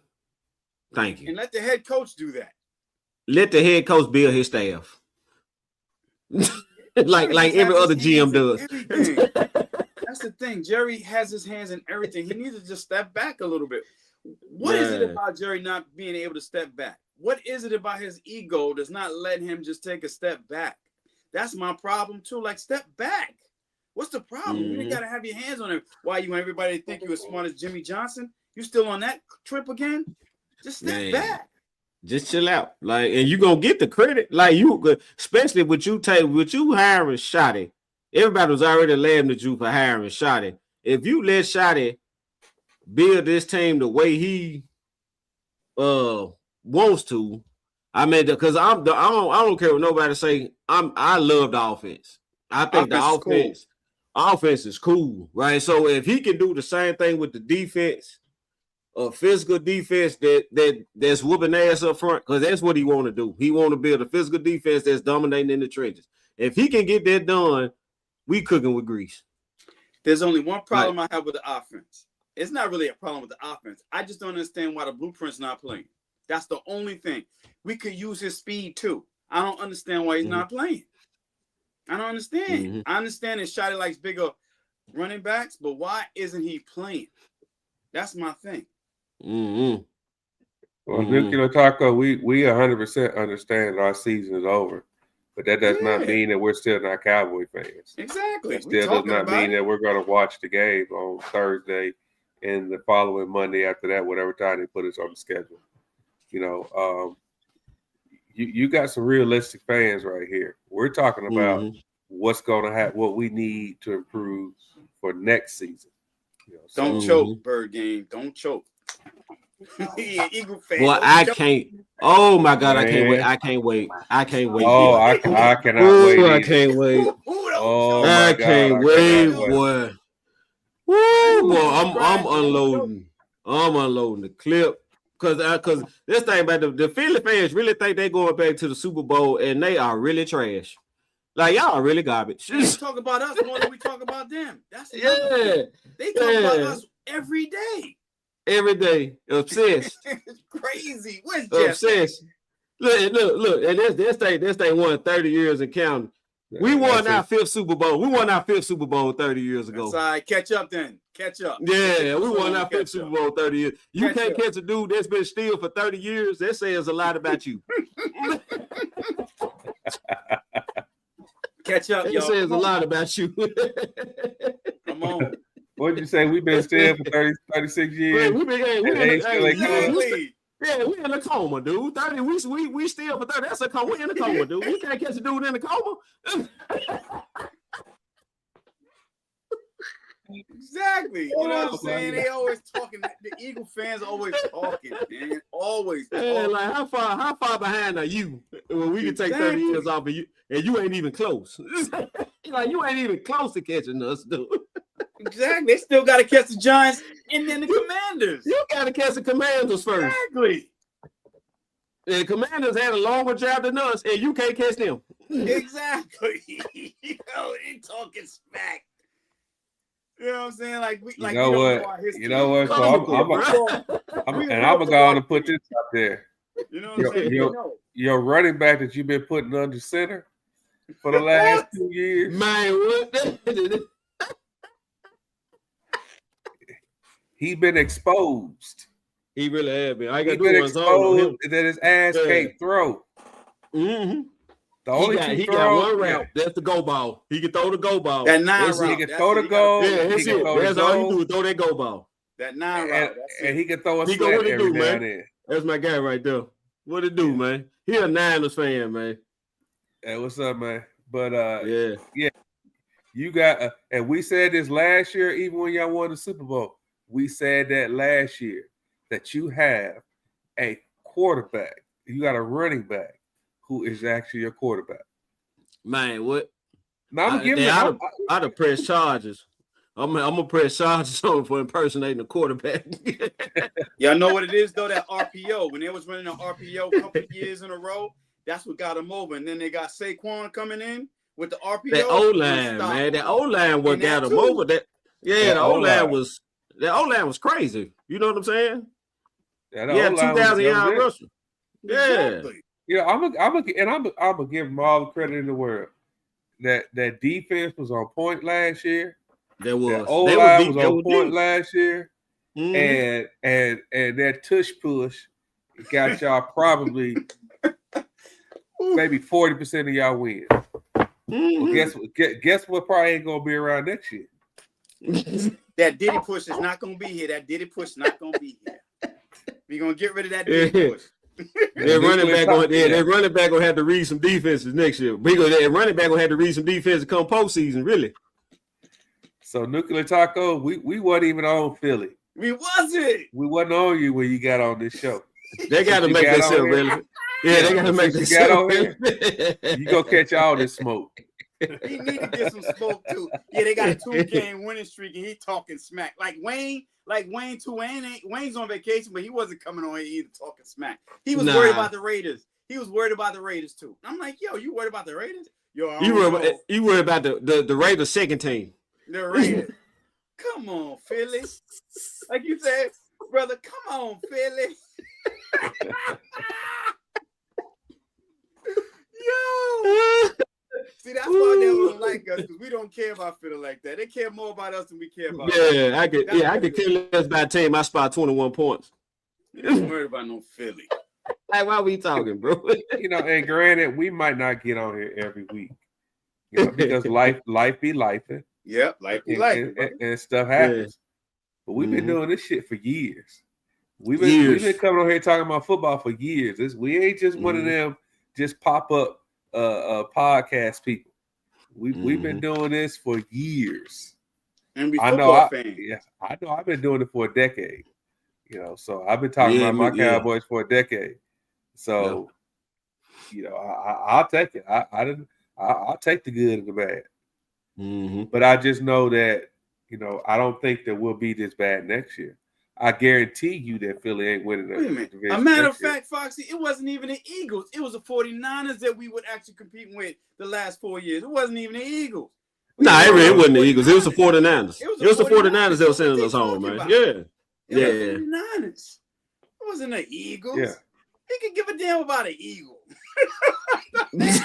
S4: And let the head coach do that.
S2: Let the head coach build his staff. like every other GM does.
S4: That's the thing. Jerry has his hands in everything. He needs to just step back a little bit. What is it about Jerry not being able to step back? What is it about his ego that's not letting him just take a step back? That's my problem too. Like, step back. What's the problem? You got to have your hands on it. Why you want everybody to think you're as smart as Jimmy Johnson? You still on that trip again? Just step back.
S2: Just chill out. Like, and you gonna get the credit. Like, you, especially with you hiring Shotty. Everybody was already laughing at you for hiring Shotty. If you let Shotty build this team the way he wants to, I mean, because I don't care what nobody say. I love the offense. I think the offense is cool, right? So if he can do the same thing with the defense, a physical defense that's whooping ass up front, because that's what he want to do. He want to build a physical defense that's dominating in the trenches. If he can get that done, we cooking with grease.
S4: There's only one problem I have with the offense. It's not really a problem with the offense. I just don't understand why the blueprint's not playing. That's the only thing. We could use his speed too. I don't understand why he's not playing. I don't understand. I understand that Shotty likes bigger running backs, but why isn't he playing? That's my thing.
S1: Well, Nuclear Taco, we 100% understand our season is over, but that does not mean that we're still not Cowboy fans.
S4: Exactly.
S1: It still does not mean that we're going to watch the game on Thursday and the following Monday after that, whatever time they put us on the schedule. You got some realistic fans right here. We're talking about what's going to happen, what we need to improve for next season.
S4: Don't choke, Bird Game. Don't choke. Eagle fan.
S2: Well, I can't Oh my God, man. I can't wait. I can't wait. I can't wait.
S1: Oh, I cannot wait.
S2: I can't wait.
S1: Oh
S2: I
S1: my
S2: can't
S1: God,
S2: wait, boy. Woo, boy, I'm unloading. I'm unloading the clip. Cause this thing about the Philly fans really think they going back to the Super Bowl and they are really trash. Like y'all are really garbage.
S4: They talk about us more than we talk about them. That's
S2: They
S4: talk about us every day.
S2: Every day, obsessed.
S4: It's crazy. Where's
S2: obsessed? Look, and this thing won 30 years and counting. Yeah, we won our fifth Super Bowl. We won our fifth Super Bowl 30 years ago.
S4: That's all right. Catch up then. Catch up.
S2: Yeah, we won our fifth Super Bowl 30 years. You can't catch a dude that's been still for 30 years. That says a lot about you.
S4: Catch up,
S2: y'all. It says a lot about you.
S4: Come on.
S1: What did you say? We've been still for 36 years.
S2: We in a coma, dude. 30. We still for 30. That's a coma. We in a coma, dude. We can't catch a dude in a coma.
S4: Exactly. You know what I'm saying? They always talking. The Eagle fans always talking, man. Always talking.
S2: Yeah, like how far behind are you when we can take 30 years off of you and you ain't even close? Like you ain't even close to catching us, dude.
S4: Exactly. They still got to catch the Giants and then the Commanders.
S2: You got to catch the Commanders first.
S4: Exactly.
S2: The Commanders had a longer job than us, and you can't catch them.
S4: Exactly. They talking smack. You know what I'm saying? Like we, like
S1: you know what? So I'm gonna go on and put this out there.
S4: You know what I'm saying?
S1: Your running back that you've been putting under center for the last 2 years,
S2: man. What?
S1: He's been exposed.
S2: He really has been. I
S1: got been exposed that his ass can't throw.
S2: Mm-hmm.
S1: The only
S2: he got one route. That's the go ball. He can throw the go ball.
S4: That 9 route.
S1: He can throw the goal.
S2: Yeah, that's all you do is throw that go ball.
S4: That 9 route.
S1: And he can throw a slant every now and then.
S2: That's my guy right there. What it do, man? He a Niners fan, man.
S1: Hey, what's up, man? But yeah. You got and we said this last year, even when y'all won the Super Bowl. We said that last year that you have a quarterback. You got a running back who is actually your quarterback.
S2: Man, what?
S1: Now I'm giving
S2: I'd have pressed charges. I'm gonna press charges on for impersonating a quarterback.
S4: Y'all know what it is though? That RPO. When they was running an RPO a couple of years in a row, that's what got them over. And then they got Saquon coming in with the RPO.
S2: That O-line, man. That O-line what got them over. The O-line was crazy. You know what I'm saying? Yeah, 2,000 yard rusher. Yeah.
S4: Exactly.
S1: Yeah, I'm gonna give them all the credit in the world. That defense was on point last year.
S2: There was.
S1: That O-line was on point last year. Mm-hmm. And that tush push got y'all probably maybe 40% of y'all win.
S2: Mm-hmm.
S1: Well, guess what probably ain't gonna be around next year.
S4: That Diddy push is not gonna be here. That Diddy push is not gonna be here. We're gonna get rid of that Diddy push.
S2: That running back gonna have to read some defenses next year. That running back gonna have to read some defenses come postseason, really.
S1: So Nuclear Taco, we wasn't even on Philly.
S4: We wasn't.
S1: We wasn't on you when you got on this show.
S2: They gotta make that shit relevant. Yeah, they gotta make this shit relevant.
S1: You go catch all this smoke.
S4: He need to get some smoke too. Yeah, they got a 2-game winning streak, and he talking smack like Wayne too. Wayne's on vacation, but he wasn't coming on here either talking smack. He was worried about the Raiders. He was worried about the Raiders too. I'm like, yo, you worried about the Raiders? Yo, you
S2: worried about the Raiders second team.
S4: The Raiders. Come on, Philly. Like you said, brother, come on, Philly. Yo. See, that's why they don't like us, because we don't care about Philly like that. They care more about us than we care about them.
S2: I could kill us by a team. I spot 21 points.
S4: Don't worry about no Philly.
S2: Like, why are we talking, bro?
S1: And granted, we might not get on here every week. Because life be lifing.
S4: Yep, life be lifing.
S1: And stuff happens. Yeah. But we've been doing this shit for years. We've been coming on here talking about football for years. We ain't just one of them just pop up podcast people. We've been doing this for years.
S4: And we football fans.
S1: Yeah, I know. I've been doing it for a decade. So I've been talking about my Cowboys for a decade. So, I'll take it. I'll take the good and the bad.
S2: Mm-hmm.
S1: But I just know that, I don't think that we'll be this bad next year. I guarantee you that Philly ain't winning the division.
S4: A matter of fact, Foxy, it wasn't even the Eagles. It was the 49ers that we would actually compete with the last 4 years. It wasn't even the Eagles.
S2: It wasn't the Eagles. It was the 49ers. It was the 49ers that were sending us home, man. Yeah.
S4: It was the 49ers. It wasn't the Eagles.
S1: Yeah.
S4: He could give a damn about an Eagle. Get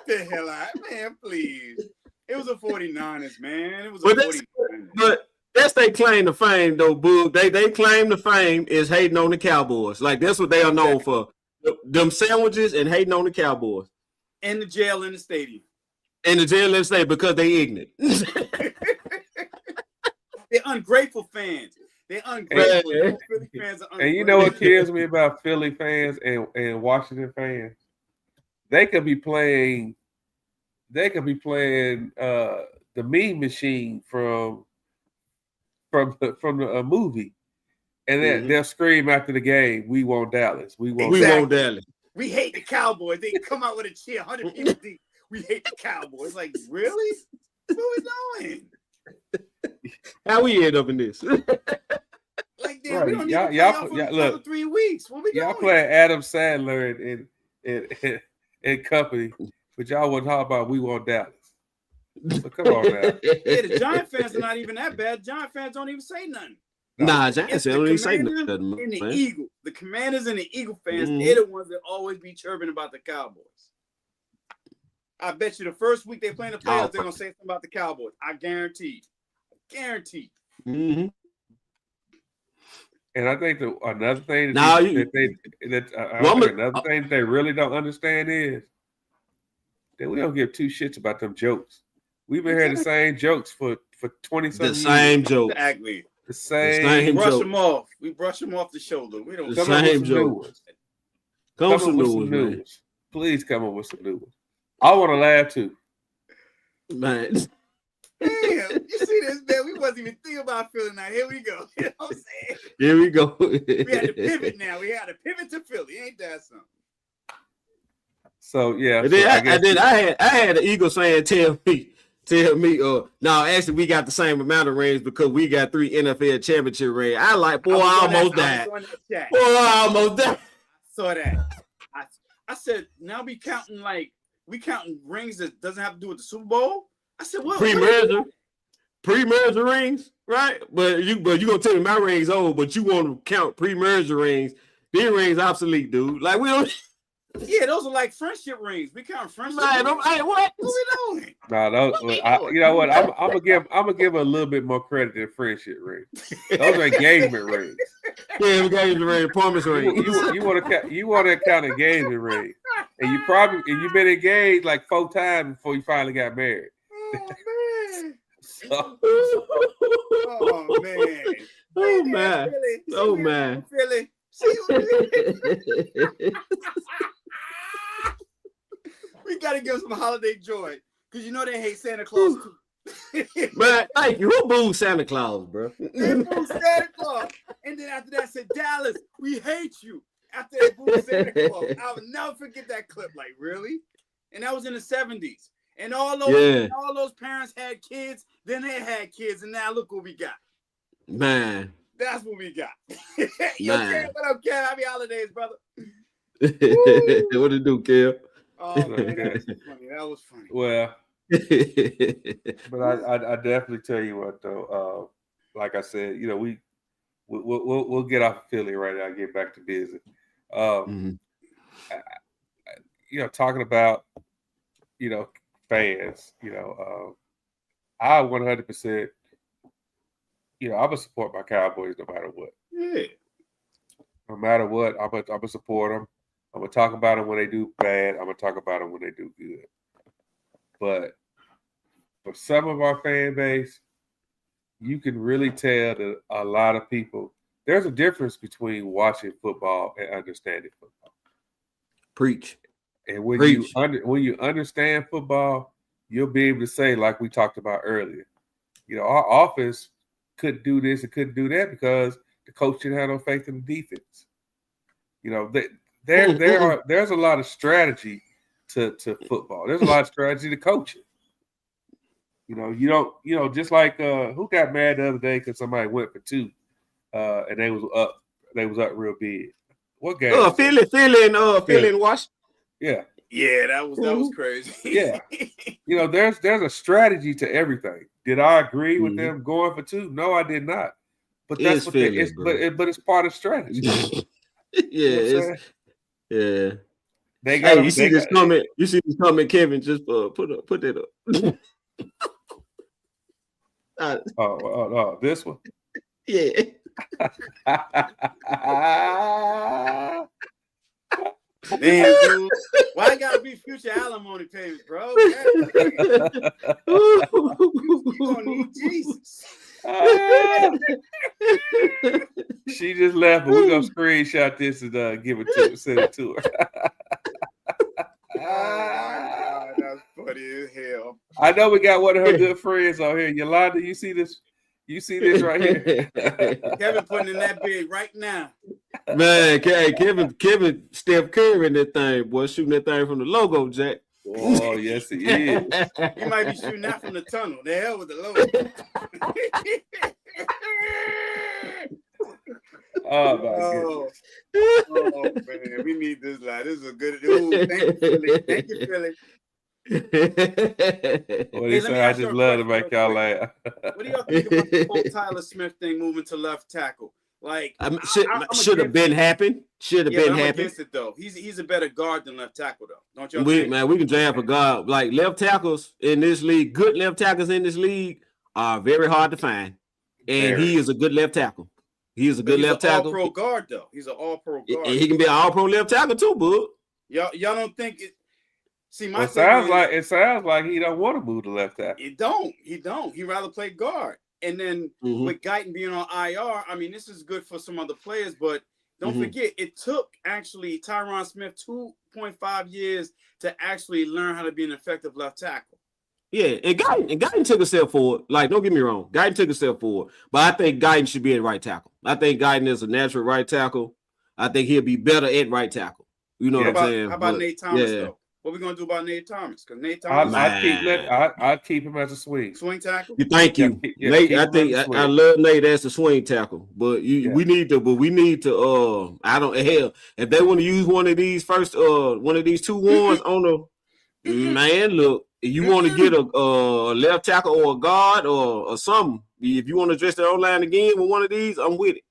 S4: the hell out, man, please. It was the 49ers, man. It was the 49ers.
S2: But that's they claim to fame, though, Boog. They claim to fame is hating on the Cowboys. Like, that's what they are known for. Them sandwiches and hating on the Cowboys.
S4: And the jail in the stadium.
S2: And the jail in the stadium because they ignorant.
S4: They're ungrateful fans. They're ungrateful. Philly fans are ungrateful.
S1: And you know what kills me about Philly fans and Washington fans? They could be playing the Mean Machine from the movie, and they'll scream after the game, "We want Dallas. We want
S2: Dallas.
S4: We hate the Cowboys." They come out with a cheer, 100 people deep. We hate the Cowboys. Like, really? What are we doing?
S2: How we end up in this?
S4: Like, damn, we don't need to play for 3 weeks. What we doing?
S1: Y'all playing Adam Sandler and company, but y'all want to talk about "We want Dallas." So come on now.
S4: Yeah, the Giant fans are not even that bad. Giant fans don't even say nothing.
S2: Nah, Giants don't even say nothing.
S4: And the Eagle, the Commanders and the Eagle fans, they're the ones that always be chirping about the Cowboys. I bet you the first week they play the playoffs, they're gonna say something about the Cowboys. I guarantee. Guaranteed.
S2: Mm-hmm.
S1: And I think another thing that they really don't understand is that we don't give two shits about them jokes. We've been hearing the same jokes for 20-something years.
S2: The same jokes.
S4: Exactly.
S1: The same.
S4: We brush them off. We brush them off the shoulder. We don't.
S2: The same jokes. Come with some new ones.
S1: Please come up with some new ones. I want to laugh too.
S2: Man.
S4: Damn, you see this, man? We wasn't even thinking about Philly now. Here we go. You know what I'm saying?
S2: Here we go.
S4: We had to pivot now. We had to pivot to Philly. Ain't that something?
S1: So yeah.
S2: And then I had the Eagles fan tell me, no, actually we got the same amount of rings because we got 3 NFL championship rings. I like, boy, I almost died. I
S4: saw that. I said, now we counting rings that doesn't have to do with the Super Bowl. I said, what?
S2: Pre-merger rings, right? But you gonna tell me my rings old, but you want to count pre-merger rings? These rings obsolete, dude. Like we don't.
S4: Yeah, those are like friendship rings. We count friendship
S2: rings.
S4: What?
S2: What
S4: we doing?
S1: You know what? I'm gonna give a little bit more credit than friendship rings. Those are engagement rings.
S2: Yeah, engagement ring, promise ring.
S1: You want to count engagement rings, and you've been engaged like 4 times before you finally got married.
S4: Oh man!
S2: Oh man! Oh man!
S4: Philly. We gotta give them some holiday joy because you know they hate Santa Claus too.
S2: Man, like who booed Santa Claus, bro?
S4: They booed Santa Claus, and then after that said, "Dallas, we hate you." After they booed Santa Claus, I will never forget that clip. Like really, and that was in the 70s. And all those parents had kids, then they had kids, and now look what we got.
S2: Man.
S4: That's what we got. Yo, Kev, what up, Kev? Happy holidays, brother.
S2: What it do, Kev?
S4: Oh, man, that was funny. That was funny.
S1: Well, but I definitely tell you what, though. Like I said, you know, we'll get off of Philly right now and get back to business. You know, talking about, you know, fans, you know, I 100%, you know, I'm gonna support my Cowboys no matter what.
S4: Yeah.
S1: No matter what, I'm gonna support them. I'm gonna talk about them when they do bad. I'm gonna talk about them when they do good. But for some of our fan base, you can really tell that a lot of people, there's a difference between watching football and understanding football.
S2: Preach.
S1: And when you understand football, you'll be able to say, like we talked about earlier, you know, our offense couldn't do this and couldn't do that because the coach didn't have no faith in the defense. You know, there's a lot of strategy to football. There's a lot of strategy to coaching. You know, you don't just like who got mad the other day because somebody went for 2 and they was up real big. What game?
S2: Philly and Washington.
S1: Yeah.
S4: Yeah, that was crazy.
S1: Yeah. You know, there's a strategy to everything. Did I agree with them going for 2? No, I did not. But that's what Philly, but it's part of strategy.
S2: Yeah, They got. You see this comment? You see this comment, Kevin? Just put that up.
S1: This one.
S2: Yeah.
S4: Damn, dude. Why gotta be future alimony payments, bro? You gonna need Jesus.
S1: She just left, but we're gonna screenshot this and send it to her.
S4: That's funny as hell.
S1: I know we got one of her good friends on here. Yolanda, you see this? You see this right here?
S4: Kevin putting in that bid right now.
S2: Man, Kevin Steph Curry in that thing, boy, shooting that thing from the logo, Jack.
S1: Oh, yes, he is.
S4: He might be shooting that from the tunnel. The hell with the logo.
S1: Oh, my goodness.
S4: Oh, man. We need this line. This is a good. Ooh, thank you, Philly. Thank you, Philly.
S1: Well, I just love to make y'all laugh.
S4: What do y'all think about the whole Tyler Smith thing moving to left tackle? Like,
S2: should have been happened. Should have been happened.
S4: Against it though. He's a better guard than left tackle though. Don't you think?
S2: Man, we can draft a guard. Like left tackles in this league, good left tackles in this league are very hard to find, and he is a good left tackle. He is a good left tackle.
S4: All-pro guard though. He's an all-pro guard.
S2: He can be an all-pro left tackle too, bud.
S4: Y'all don't think it? See,
S1: it sounds like he don't want to move to left tackle.
S4: He don't. He'd rather play guard. And then with Guyton being on IR, I mean, this is good for some other players, but don't forget, it took actually Tyron Smith 2.5 years to actually learn how to be an effective left tackle.
S2: Yeah, and Guyton took a step forward. Like, don't get me wrong, Guyton took a step forward, but I think Guyton should be at right tackle. I think Guyton is a natural right tackle. I think he'll be better at right tackle. You know what I'm saying?
S4: How about Nate Thomas though? What we gonna do about Nate Thomas? Because Nate Thomas,
S1: I'd keep him as a swing
S4: tackle.
S2: Thank you, Nate. I love Nate as a swing tackle, but we need to. I don't hell if they want to use one of these 2 ones on the man. Look, if you want to get a left tackle or a guard or something, if you want to address the O-line again with one of these, I'm with it.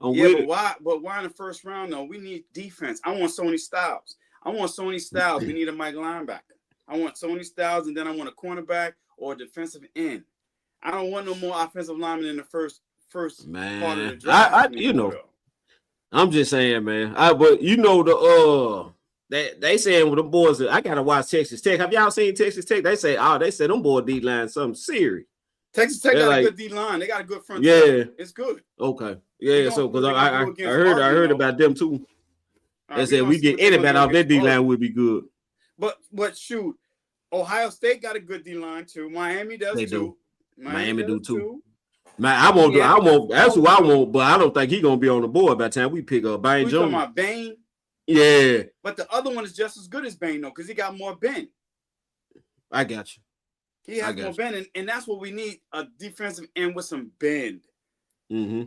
S4: Why in the first round though? We need defense. I want Sony Styles. We need a Mike linebacker. I want Sony Styles, and then I want a cornerback or a defensive end. I don't want no more offensive linemen in the first part of the draft.
S2: I'm just saying, man. But they saying with the boys, I gotta watch Texas Tech. Have y'all seen Texas Tech? They say them boy D line something serious.
S4: Texas Tech got a good D line. They got a good front.
S2: Yeah,
S4: it's good.
S2: Okay, yeah. So because I heard about them too. They said we get anybody off that D line would be good.
S4: But shoot, Ohio State got a good D line too. Miami does too.
S2: Miami do too. Man, I won't. That's who I want, but I don't think he's gonna be on the board by the time we pick up Bain Jones.
S4: Talking about Bain?
S2: Yeah.
S4: But the other one is just as good as Bain though, because he got more bend.
S2: I got you.
S4: He has more bend, and that's what we need: a defensive end with some bend.
S2: Mm-hmm.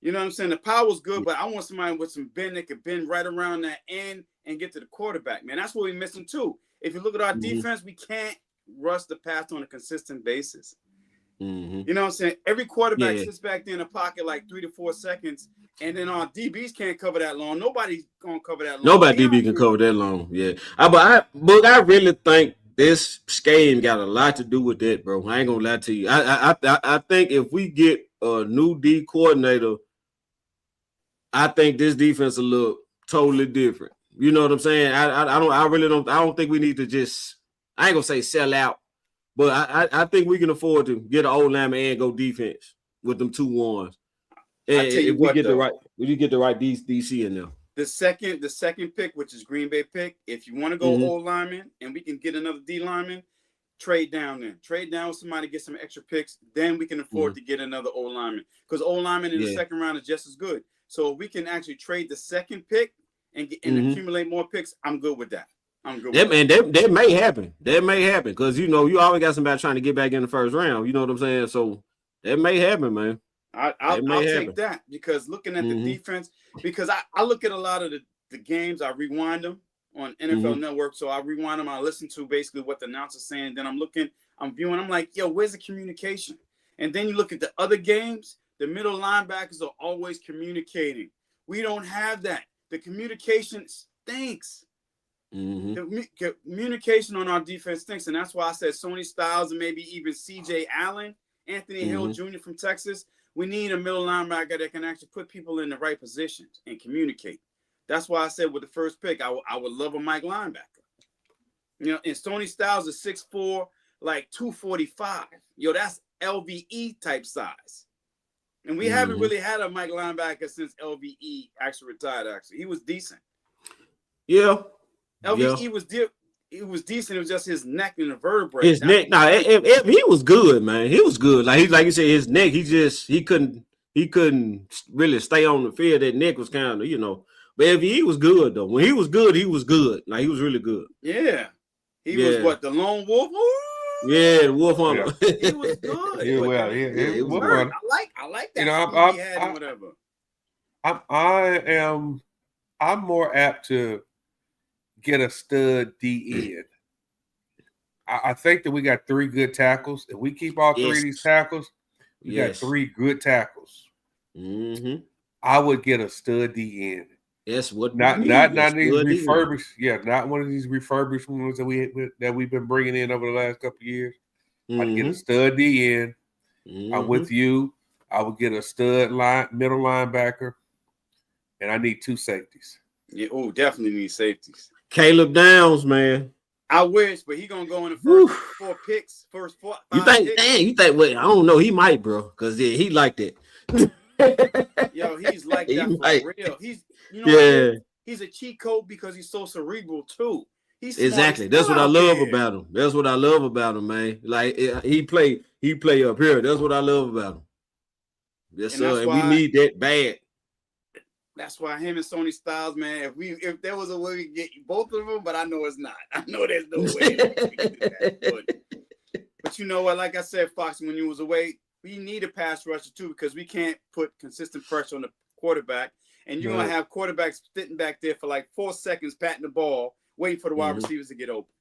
S4: You know what I'm saying? The power's good, but I want somebody with some bend that can bend right around that end and get to the quarterback, man. That's what we're missing too. If you look at our defense, we can't rush the pass on a consistent basis.
S2: Mm-hmm.
S4: You know what I'm saying? Every quarterback sits back there in the pocket like 3 to 4 seconds, and then our DBs can't cover that long. Nobody's gonna cover that long.
S2: Nobody DB can cover that long. Yeah, but I really think this scheme got a lot to do with that, bro. I ain't gonna lie to you. I think if we get a new D coordinator, I think this defense will look totally different. You know what I'm saying? I don't think we need to just, I ain't gonna say sell out, but I think we can afford to get an old lineman and go defense with them 2 ones. And if we get the right DC in there.
S4: The second pick, which is Green Bay pick, if you want to go old lineman and we can get another D lineman, trade down then. Trade down with somebody, get some extra picks. Then we can afford to get another O lineman. Because O lineman in the second round is just as good. So if we can actually trade the second pick and accumulate more picks, I'm good with that. I'm good with that.
S2: That may happen. That may happen. Because, you know, you always got somebody trying to get back in the first round. You know what I'm saying? So that may happen, man.
S4: I'll take that. Because looking at the defense, because I look at a lot of the games, I rewind them on NFL Network. So I rewind them. I listen to basically what the announcer's saying. Then I'm viewing. I'm like, yo, where's the communication? And then you look at the other games, the middle linebackers are always communicating. We don't have that. The communication stinks. The communication on our defense stinks. And that's why I said Sony Styles and maybe even C.J. Allen, Anthony Hill Jr. from Texas. We need a middle linebacker that can actually put people in the right positions and communicate. That's why I said with the first pick, I would love a Mike linebacker. You know, and Sony Styles is 6'4", like 245. Yo, that's LVE type size. And we haven't really had a Mike linebacker since LVE actually retired, actually. He was decent.
S2: Yeah.
S4: LVE was decent. It was just his neck and the vertebrae.
S2: His neck. Nah, if he was good, man. He was good. Like you said, his neck, he couldn't really stay on the field. That neck was kind of, you know. But if he was good though. When he was good, he was good. Like he was really good.
S4: Yeah. He was what, the lone wolf? Ooh!
S2: Yeah, the wolf hunter.
S4: He was good.
S1: It was
S4: good. I like that.
S1: You know, I'm more apt to get a stud D end. I think that we got 3 good tackles. If we keep all 3 of these tackles, we got 3 good tackles. I would get a stud D end.
S2: That's what
S1: not these refurbished. Yeah, not one of these refurbished ones that we've been bringing in over the last couple of years. I'd get a stud D end. I'm with you. I would get a stud middle linebacker, and I need 2 safeties.
S4: Yeah, definitely need safeties.
S2: Caleb Downs, man.
S4: I wish, but he gonna go in the first 4 picks, first 4.
S2: You think? Wait, I don't know. He might, bro, because he like that.
S4: Yo, he's like that for real. He's a cheat code because he's so cerebral too. He's
S2: exactly. That's what I love about him. That's what I love about him, man. Like he play up here. That's what I love about him. Yes, sir. And we need that bad.
S4: That's why him and Sony Styles, man. If there was a way we could get both of them, but I know it's not. I know there's no way. We can do that. But you know what? Like I said, Fox, when you was away, we need a pass rusher too because we can't put consistent pressure on the quarterback. And you're going to have quarterbacks sitting back there for like 4 seconds, patting the ball, waiting for the wide receivers to get open.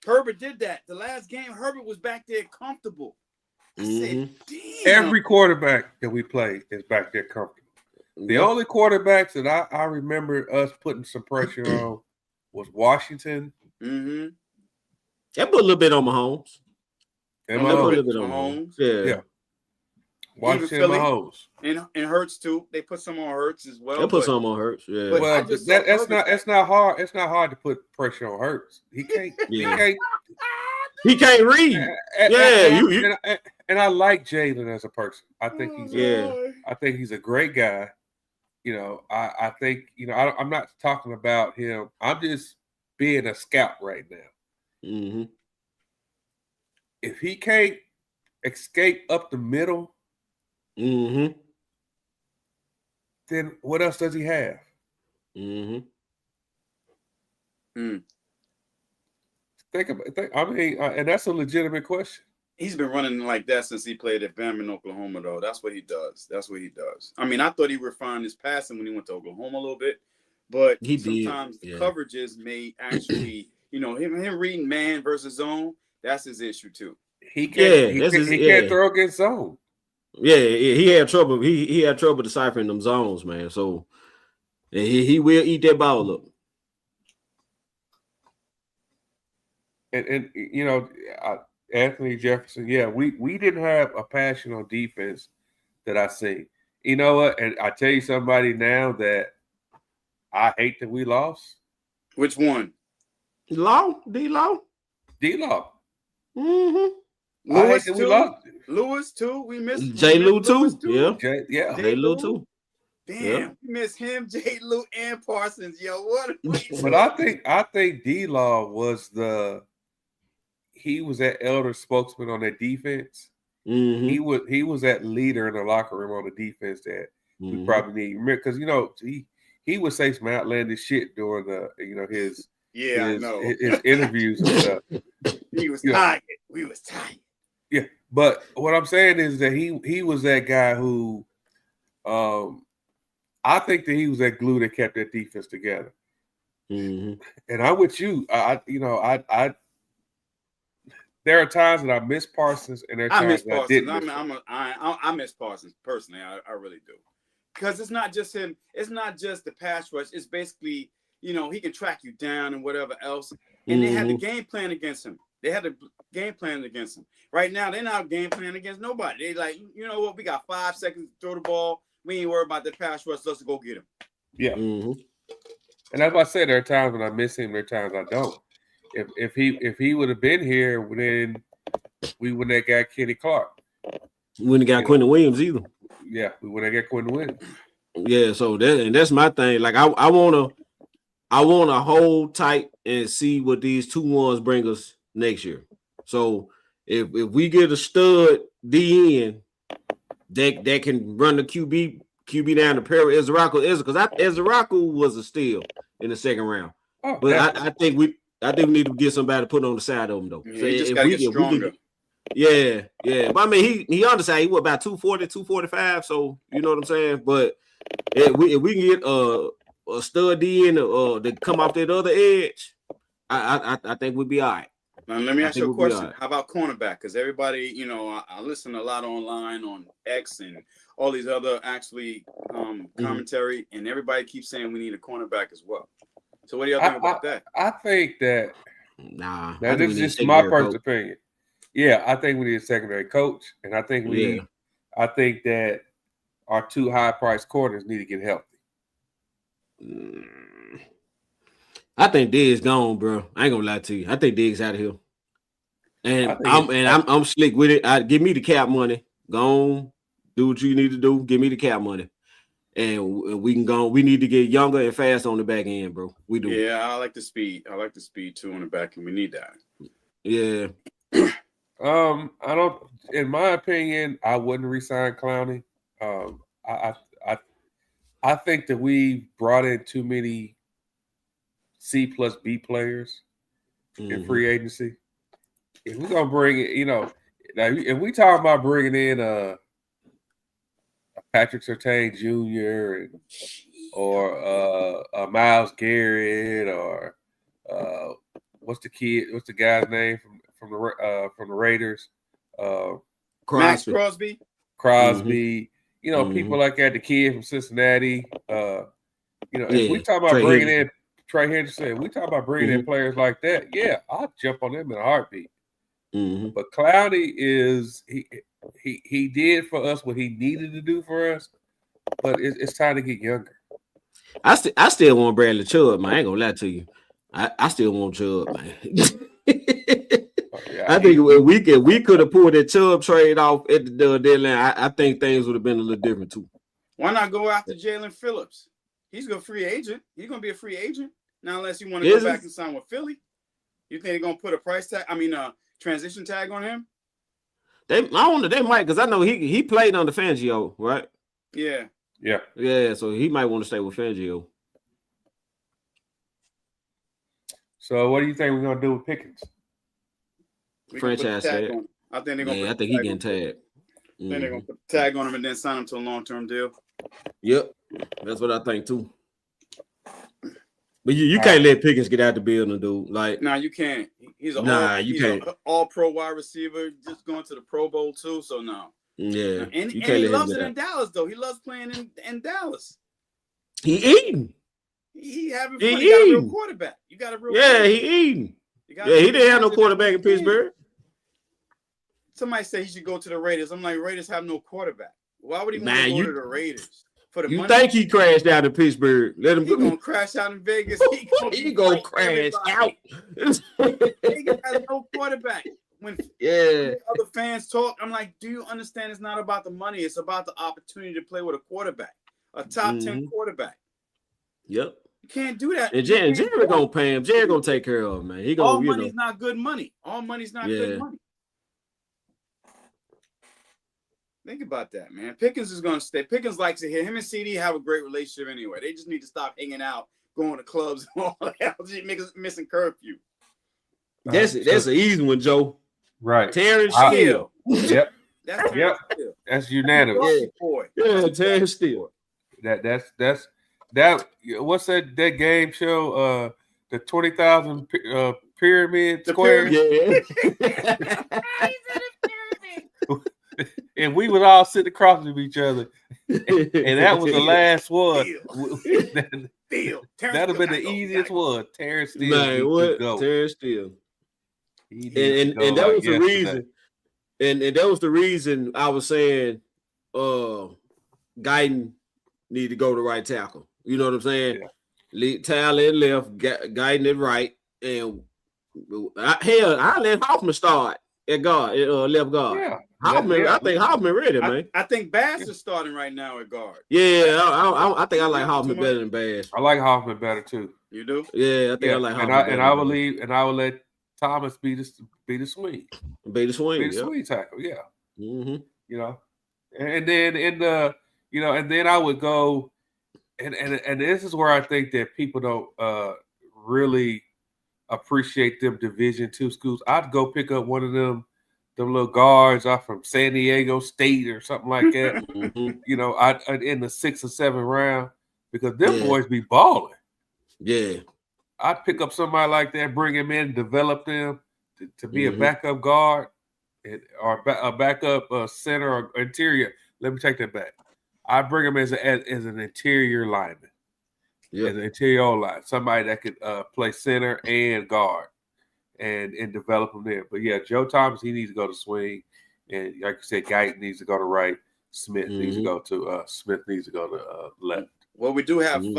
S4: Herbert did that. The last game, Herbert was back there comfortable. I said, damn.
S1: Every quarterback that we play is back there comfortable. The only quarterbacks that I remember us putting some pressure on was Washington.
S2: That put a little bit on Mahomes.
S1: And
S2: put a little bit on Mahomes. Yeah.
S1: Washington and Mahomes.
S4: And Hurts too. They put some on Hurts as well.
S2: They put some on Hurts. Yeah.
S1: Well, that's not hard. It's not hard to put pressure on Hurts. He can't.
S2: He can't read.
S1: And I like Jalen as a person. I think he's a great guy. You know, I think, you know, I'm not talking about him. I'm just being a scout right now. If he can't escape up the middle, then what else does he have? And that's a legitimate question.
S4: He's been running like that since he played at Bama in Oklahoma, though. That's what he does. I mean, I thought he refined his passing when he went to Oklahoma a little bit, but sometimes the coverages may actually, you know, him reading man versus zone. That's his issue too.
S1: He can't throw against zone.
S2: Yeah, he had trouble. He had trouble deciphering them zones, man. So he will eat that ball up.
S1: And you know, Anthony Jefferson, we didn't have a passion on defense that I see. You know what? And I tell you somebody now that I hate that we lost.
S4: Which one?
S2: D-Law.
S4: Lewis too. We missed
S2: J. Lou too.
S1: Yeah.
S2: J. Lou too.
S4: Damn, we miss him, J. Lou, and Parsons. Yo, what?
S1: But I think D-Law was the he was that elder spokesman on that defense. He was that leader in the locker room on the defense that we probably need. Because he would say some outlandish shit during the his interviews and stuff.
S4: He was tired. We was tired.
S1: Yeah, but what I'm saying is that he was that guy who, I think that he was that glue that kept that defense together. And I'm with you. I there are times that I miss Parsons, and there are times that I didn't.
S4: I miss Parsons personally. I really do, because it's not just him. It's not just the pass rush. It's basically he can track you down and whatever else. And they had the game plan against him. They had the game plan against him. Right now, they're not game planning against nobody. They like, you know what? We got 5 seconds to throw the ball. We ain't worried about the pass rush. Let's go get him.
S1: Yeah. And that's why I said there are times when I miss him. There are times I don't. If he would have been here, then we wouldn't have got Kenny Clark.
S2: We wouldn't have got Quentin Williams either.
S1: Yeah, we wouldn't have got Quentin Williams.
S2: Yeah, so that's my thing. Like I wanna hold tight and see what these 2-1s bring us next year. So if we get a stud DN that can run the QB down the pair of Ezra, because Ezra was a steal in the second round. But I think we need to get somebody to put on the side of him though.
S4: Yeah, so he just gotta get stronger.
S2: Yeah. But I mean, he undersized. He was about 240, 245. So you know what I'm saying. But if we can get a stud DN to come off that other edge, I think we'd be all right.
S4: Now let me ask you a question. How about cornerback? Because everybody, I listen a lot online on X and all these other commentary, and everybody keeps saying we need a cornerback as well. So what do y'all think about that?
S1: I think that this is just my personal opinion. Yeah, I think we need a secondary coach, and I think I think that our 2 high-priced corners need to get healthy.
S2: I think Diggs gone, bro. I ain't gonna lie to you. I think Diggs out of here, and I'm slick with it. Give me the cap money. Go on, do what you need to do. Give me the cap money, and we can go. We need to get younger and fast on the back end, bro. We do.
S4: Yeah, I like the speed. I like the speed too on the back end. We need that.
S2: Yeah.
S1: I don't. In my opinion, I wouldn't resign Clowney. I think that we brought in too many C plus B players in free agency. If we're gonna bring it, now if we talk about bringing in a Patrick Surtain Jr. or a Myles Garrett or what's the guy's name from the Raiders?
S4: Max Crosby.
S1: People like that. The kid from Cincinnati. If we talk about bringing in Trey Henderson, we talk about bringing in players like that. Yeah, I'll jump on them in a heartbeat. But Clowney he did for us what he needed to do for us, but it's time to get younger.
S2: I still want Bradley Chubb, man. I ain't gonna lie to you. I still want Chubb, man. I think if we could have pulled that Chubb trade off at the deadline, I think things would have been a little different too.
S4: Why not go after Jalen Phillips? He's a free agent. He's gonna be a free agent now, unless you want to go back and sign with Philly. You think they're gonna put a price tag? Transition tag on him?
S2: I don't know. They might, because I know he played under Fangio, right?
S4: Yeah.
S2: So he might want to stay with Fangio.
S1: So what do you think we're gonna do with Pickens?
S2: Franchise tag.
S4: I think they're gonna.
S2: I think he getting tagged.
S4: Then they're gonna put the tag on him and then sign him to a long-term deal.
S2: Yep, that's what I think too. But you can't let Pickens get out the building, dude. Like,
S4: you can't. He's an all-pro wide receiver, just going to the Pro Bowl too. So no.
S2: Yeah,
S4: and he loves it in Dallas, though. He loves playing in Dallas.
S2: He eating.
S4: He having fun. He got a real quarterback. You got a real.
S2: Yeah, he eating. He didn't have no quarterback in Pittsburgh.
S4: Somebody say he should go to the Raiders. I'm like, Raiders have no quarterback. Why would he want to go to the Raiders? For the money?
S2: Think he crashed out in Pittsburgh? Let him go.
S4: He gonna crash out in Vegas.
S2: He gonna crash out.
S4: He has no quarterback. When other fans talk, I'm like, do you understand? It's not about the money. It's about the opportunity to play with a quarterback, a top 10 quarterback.
S2: Yep.
S4: You can't do that.
S2: And Jerry gonna pay him. Jerry gonna take care of him, man. He gonna.
S4: All money's not good money. All money's not good money. Think about that, man. Pickens is gonna stay. Pickens likes it here. Him and CD have a great relationship anyway. They just need to stop hanging out, going to clubs, and all that. Just missing curfew.
S2: That's an easy one, Joe.
S1: Right.
S2: Terrence Steele.
S1: Yep.
S4: That's Terrence Steele.
S1: That's unanimous.
S2: Yeah, Terrence Steele.
S1: That's what's that game show? The 20,000 pyramid square.
S2: Yeah.
S1: And we would all sit across from each other, and that was the last one. That'd have been the easiest one. Terrence Steele.
S2: Man, what? Terrence Steele. And that was the reason. And that was the reason I was saying Guyton need to go to right tackle. You know what I'm saying? Yeah. Talent left, Guyton at right. And I let Hoffman start at guard, left guard. Yeah. Hoffman, I think Hoffman ready, man.
S4: I think Bass is starting right now at guard.
S2: Yeah, I think I like Hoffman better than Bass.
S1: I like Hoffman better too.
S4: You do?
S2: Yeah, I think I like Hoffman.
S1: I will let Thomas be the swing.
S2: Be the swing
S1: tackle, yeah.
S2: Mm-hmm.
S1: You know, and then and then I would go, and this is where I think that people don't really appreciate them Division II schools. I'd go pick up one of them little guards off from San Diego State or something like that.
S2: Mm-hmm.
S1: You know, I'd in the 6th or 7th round because them boys be balling.
S2: Yeah.
S1: I'd pick up somebody like that, bring him in, develop them to be a backup guard or a backup center or interior. Let me take that back. I bring him as an interior lineman, as an interior line, somebody that could play center and guard and develop them there. But yeah, Joe Thomas, he needs to go to swing, and like you said, Guyton needs to go to right. Smith needs to go to left.
S4: Well, we do have 3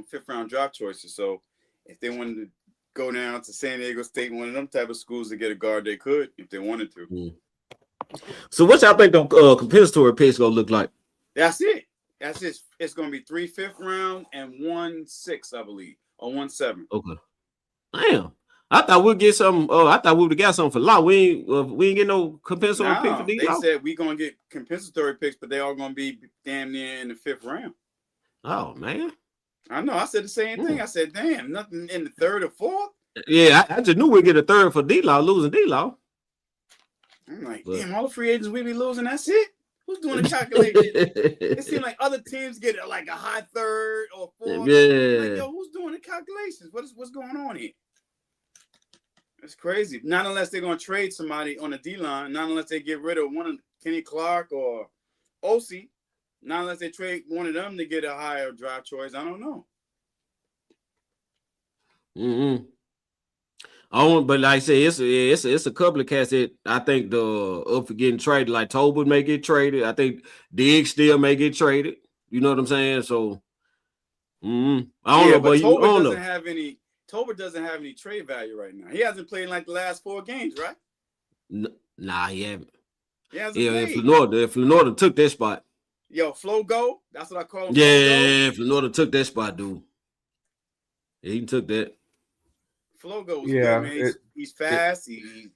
S4: fifth-round draft choices. So if they wanted to go down to San Diego State, one of them type of schools to get a guard, they could if they wanted to.
S2: Mm. So what y'all think the compensatory picks gonna look like?
S4: That's it. It's gonna be 3 5th-round and 1 6th, I believe, or 1 7th.
S2: Okay. Damn. I thought we'd get some. I thought we would have got something for law. We ain't get no compensatory pick for these.
S4: They said we're gonna get compensatory picks, but they all gonna be damn near in the 5th round.
S2: Oh man.
S4: I know. I said the same thing. I said, damn, nothing in the 3rd or 4th.
S2: Yeah, I just knew we'd get a 3rd for D-Law, losing D-Law.
S4: I'm like, damn, all the free agents we be losing, that's it? Who's doing the calculation? It seems like other teams get like a high 3rd or 4th.
S2: Yeah.
S4: Like, yo, who's doing the calculations? What's going on here? It's crazy. Not unless they're going to trade somebody on the D-line. Not unless they get rid of one of Kenny Clark or Osi. Not unless they trade one of them to get a higher draft choice. I don't know.
S2: Mm-hmm. But like I say, it's a couple of cats that I think up for getting traded. Like Tolbert may get traded. I think Diggs still may get traded. You know what I'm saying? So I don't know, but
S4: Tolbert doesn't have any trade value right now. He hasn't played in like the last 4 games, right?
S2: Nah, he haven't.
S4: He hasn't played.
S2: If Florida took that spot.
S4: Yo, Flo Go. That's what I call him.
S2: Yeah, if Florida took that spot, dude. Yeah, he took that.
S4: Flo Go was good, man. He's fast. He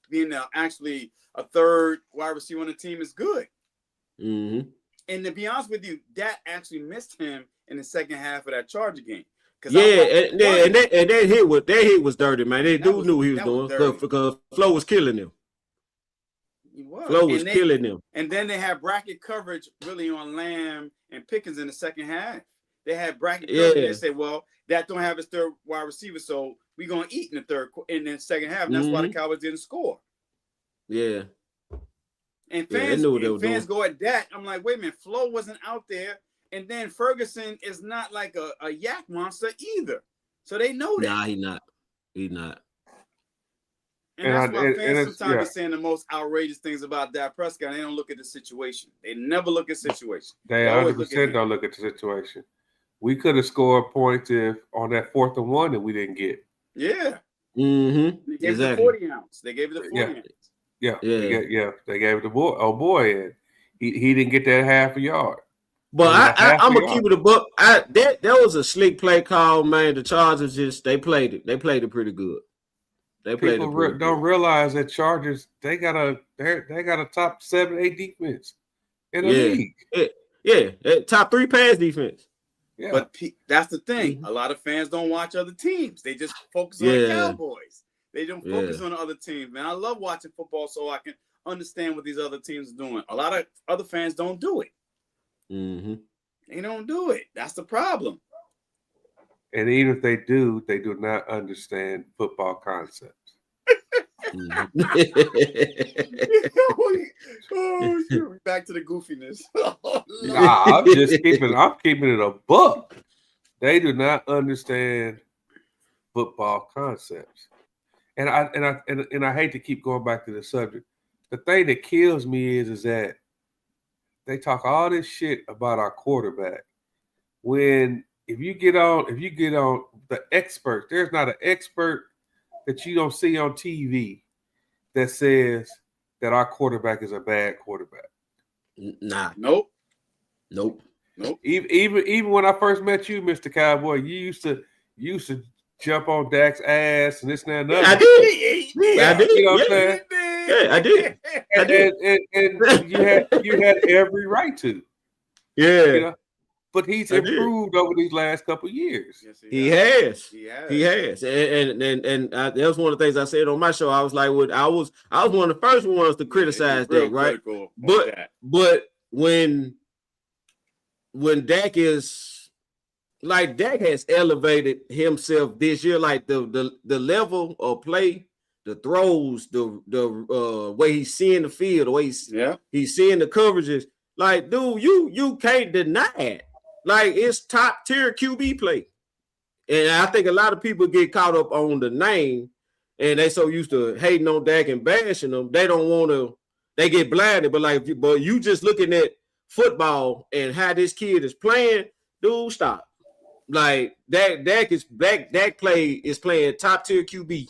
S4: being actually a 3rd wide receiver on the team is good.
S2: Mm-hmm.
S4: And to be honest with you, that actually missed him in the second half of that Charger game.
S2: And that hit was dirty, man. They knew he was doing because Flo was killing him. Flo was killing him.
S4: And then they had bracket coverage really on Lamb and Pickens in the second half. They had bracket coverage. They said, well, that don't have his 3rd wide receiver, so we're going to eat in the second half. And that's why the Cowboys didn't score.
S2: Yeah.
S4: And fans go at that. I'm like, wait a minute, Flo wasn't out there. And then Ferguson is not like a yak monster either. So they know that.
S2: Nah, he's not.
S4: And that's why fans sometimes be saying the most outrageous things about Dak Prescott. They don't look at the situation. They never look at situation.
S1: They 100% don't look at the situation. We could have scored points on that 4th and 1 that we didn't get.
S4: Yeah.
S2: Mm-hmm.
S4: They gave it the 40 ounce. They gave it the 40 ounce.
S1: Yeah. They gave it the boy. Oh boy, and he didn't get that half a yard.
S2: But I'm gonna keep it a buck. That was a slick play call, man. The Chargers they played it. They played it pretty good.
S1: People don't realize that Chargers they got a top 7-8 defense in the
S2: league. Top 3 pass defense.
S4: Yeah. But that's the thing. A lot of fans don't watch other teams. They just focus on the Cowboys. They don't focus on the other teams. Man, I love watching football so I can understand what these other teams are doing. A lot of other fans don't do it. They don't do it. That's the problem.
S1: And even if they do not understand football concepts.
S4: Oh, shoot. Back to the goofiness.
S1: Nah, I'm keeping it a buck. They do not understand football concepts. And I hate to keep going back to the subject. The thing that kills me is that they talk all this shit about our quarterback. If you get on the experts, there's not an expert that you don't see on TV that says that our quarterback is a bad quarterback.
S2: Nah.
S4: Nope.
S1: Even when I first met you, Mr. Cowboy, you used to jump on Dak's ass and this and that.
S2: I did.
S1: You know what I'm saying?
S2: Yeah, I did.
S1: And you had every right to.
S2: Yeah.
S1: You know? But he's improved over these last couple of years.
S2: Yes, he has. And that was one of the things I said on my show. I was like, I was one of the first ones to criticize Dak, right? But when Dak is like Dak has elevated himself this year, like the level of play, the throws, the way he's seeing the field, the way he's seeing the coverages. Like, dude, you can't deny it. Like, it's top tier QB play. And I think a lot of people get caught up on the name and they so used to hating on Dak and bashing them. They don't want to, they get blinded. But you just looking at football and how this kid is playing, dude, stop. Like, Dak is playing top tier QB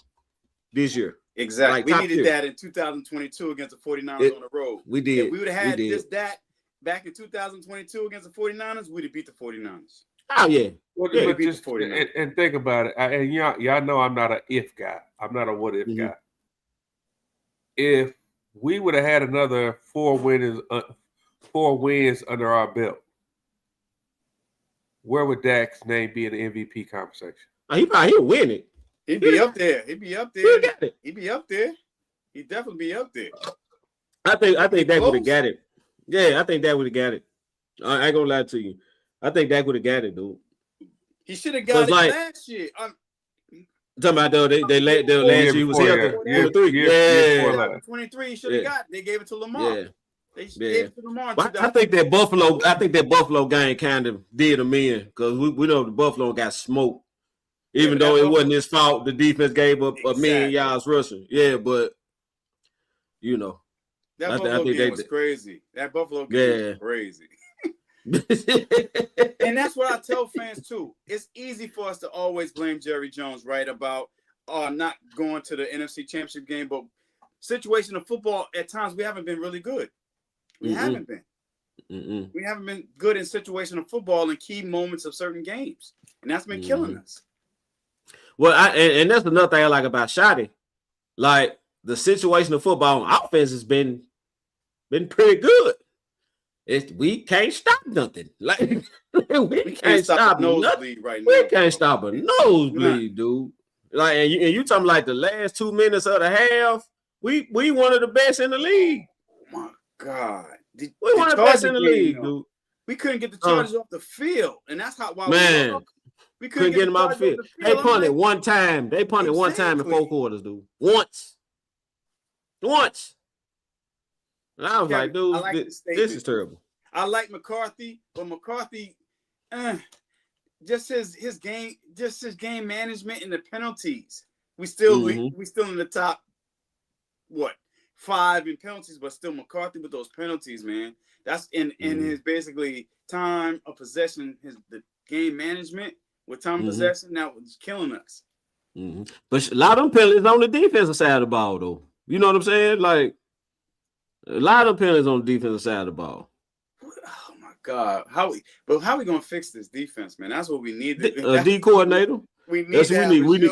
S2: this year.
S4: Exactly. Like, we needed that in 2022 against the 49ers on the road.
S2: We did.
S4: If we would have had this Dak back in 2022 against the 49ers, we'd have beat the 49ers.
S2: Oh, yeah.
S1: Well, yeah, but just, and think about it. And y'all know I'm not an if guy. I'm not a what if guy. If we would have had another 4 wins under our belt, where would Dak's name be in the MVP conversation?
S2: He'll win it.
S4: He'd be up there. He'd be up there. He'd be up there. He'd definitely be up there.
S2: I think Dak would have got it. Yeah, I think Dak would have got it. I ain't gonna lie to you. I think Dak would have got it, dude.
S4: He should have got it last year.
S2: Talking about though, they last year he was here.
S4: Yeah. 23 he should have got. They gave it to Lamar.
S2: Yeah.
S4: They gave it to Lamar.
S2: I think that Buffalo game kind of did him in because we know the Buffalo got smoked. Even though it wasn't his fault, the defense gave up a million yards rushing. Yeah, but you know.
S4: That Buffalo game was crazy. That Buffalo game was crazy. And that's what I tell fans too. It's easy for us to always blame Jerry Jones, right? About not going to the NFC Championship game, but situation of football at times we haven't been really good. We haven't been. We haven't been good in situation of football in key moments of certain games, and that's been killing us.
S2: Well, and that's another thing I like about Shotty. Like the situation of football on offense has been pretty good. We can't stop nothing. Like we can't stop a nosebleed right now. We can't stop a nosebleed, dude. Like and you talking like the last 2 minutes of the half, we one of the best in the league.
S4: Oh my God,
S2: we one of the best in the league, dude.
S4: We couldn't get the Chargers off the field, and that's why
S2: we couldn't get them off the field. They punted one time. They punted one time in 4 quarters, dude. Once. And I was like, dude, this is terrible.
S4: I like McCarthy, but McCarthy, just his game management and the penalties. We still in the top 5 in penalties, but still McCarthy with those penalties, man. That's in his basically time of possession, the game management with time of possession, that was killing us.
S2: But a lot of them penalties on the defensive side of the ball, though. You know what I'm saying? Like a lot of penalties on the defensive side of the ball.
S4: Oh my God, how we gonna fix this defense, man? That's what we need.
S2: A D coordinator.
S4: We need. That's what we need.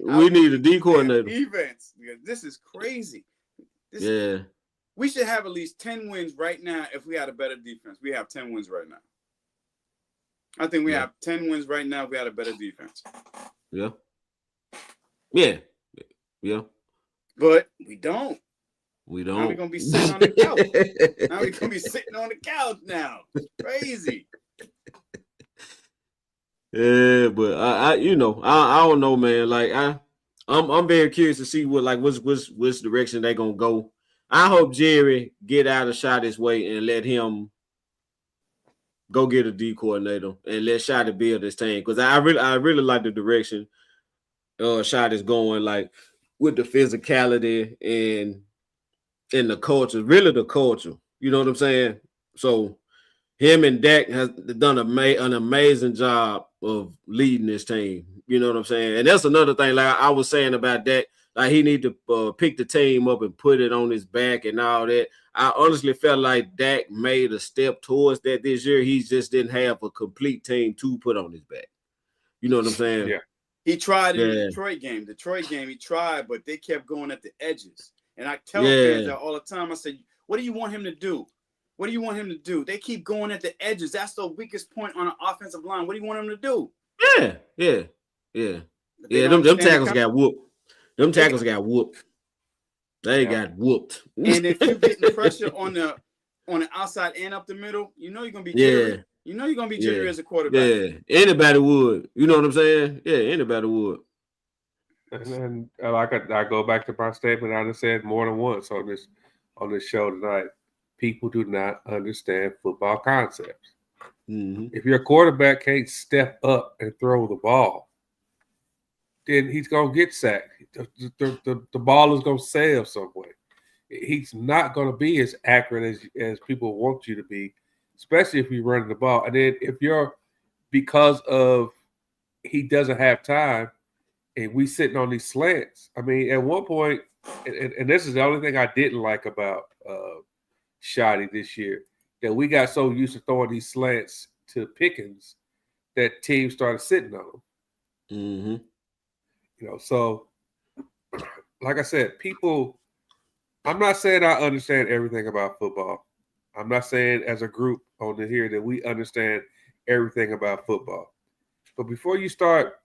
S2: We need a D coordinator.
S4: Defense. This is crazy. We should have at least 10 wins right now if we had a better defense. We have 10 wins right now. I think we have 10 wins right now if we had a better defense.
S2: Yeah.
S4: But we don't.
S2: Now
S4: we're gonna be sitting on the couch. Now we're gonna be sitting on the couch now. Crazy.
S2: Yeah, but I don't know, man. Like I'm very curious to see what's direction they gonna go. I hope Jerry get out of Shotty's way and let him go get a D coordinator and let Shotty build his team, because I really like the direction Shotty's going, like with the physicality and the culture, really the culture. You know what I'm saying? So him and Dak has done an amazing job of leading this team. You know what I'm saying? And that's another thing, like I was saying about Dak, like he need to pick the team up and put it on his back and all that. I honestly felt like Dak made a step towards that this year. He just didn't have a complete team to put on his back. You know what I'm saying?
S1: Yeah.
S4: He tried in the Detroit game. He tried, but they kept going at the edges. And I tell fans that all the time. I said, what do you want him to do? What do you want him to do? They keep going at the edges. That's the weakest point on an offensive line. What do you want him to do?
S2: Yeah. Them tackles got whooped. Them tackles got whooped. They got whooped.
S4: And if you're getting pressure on the outside and up the middle, you know you're gonna be jittery. You know you're gonna be jittery as a quarterback.
S2: Yeah, anybody would. You know what I'm saying? Yeah, anybody would.
S1: And I go back to my statement I just said more than once on this show tonight. People do not understand football concepts.
S2: Mm-hmm.
S1: If your quarterback can't step up and throw the ball, then he's gonna get sacked. The ball is gonna sail somewhere. He's not gonna be as accurate as people want you to be, especially if you're running the ball. And then because of he doesn't have time, and we sitting on these slants. I mean, at one point, and this is the only thing I didn't like about Shotty this year, that we got so used to throwing these slants to Pickens that teams started sitting on them.
S2: Mm-hmm.
S1: You know, so like I said, people, I'm not saying I understand everything about football. I'm not saying as a group on here that we understand everything about football. But before you start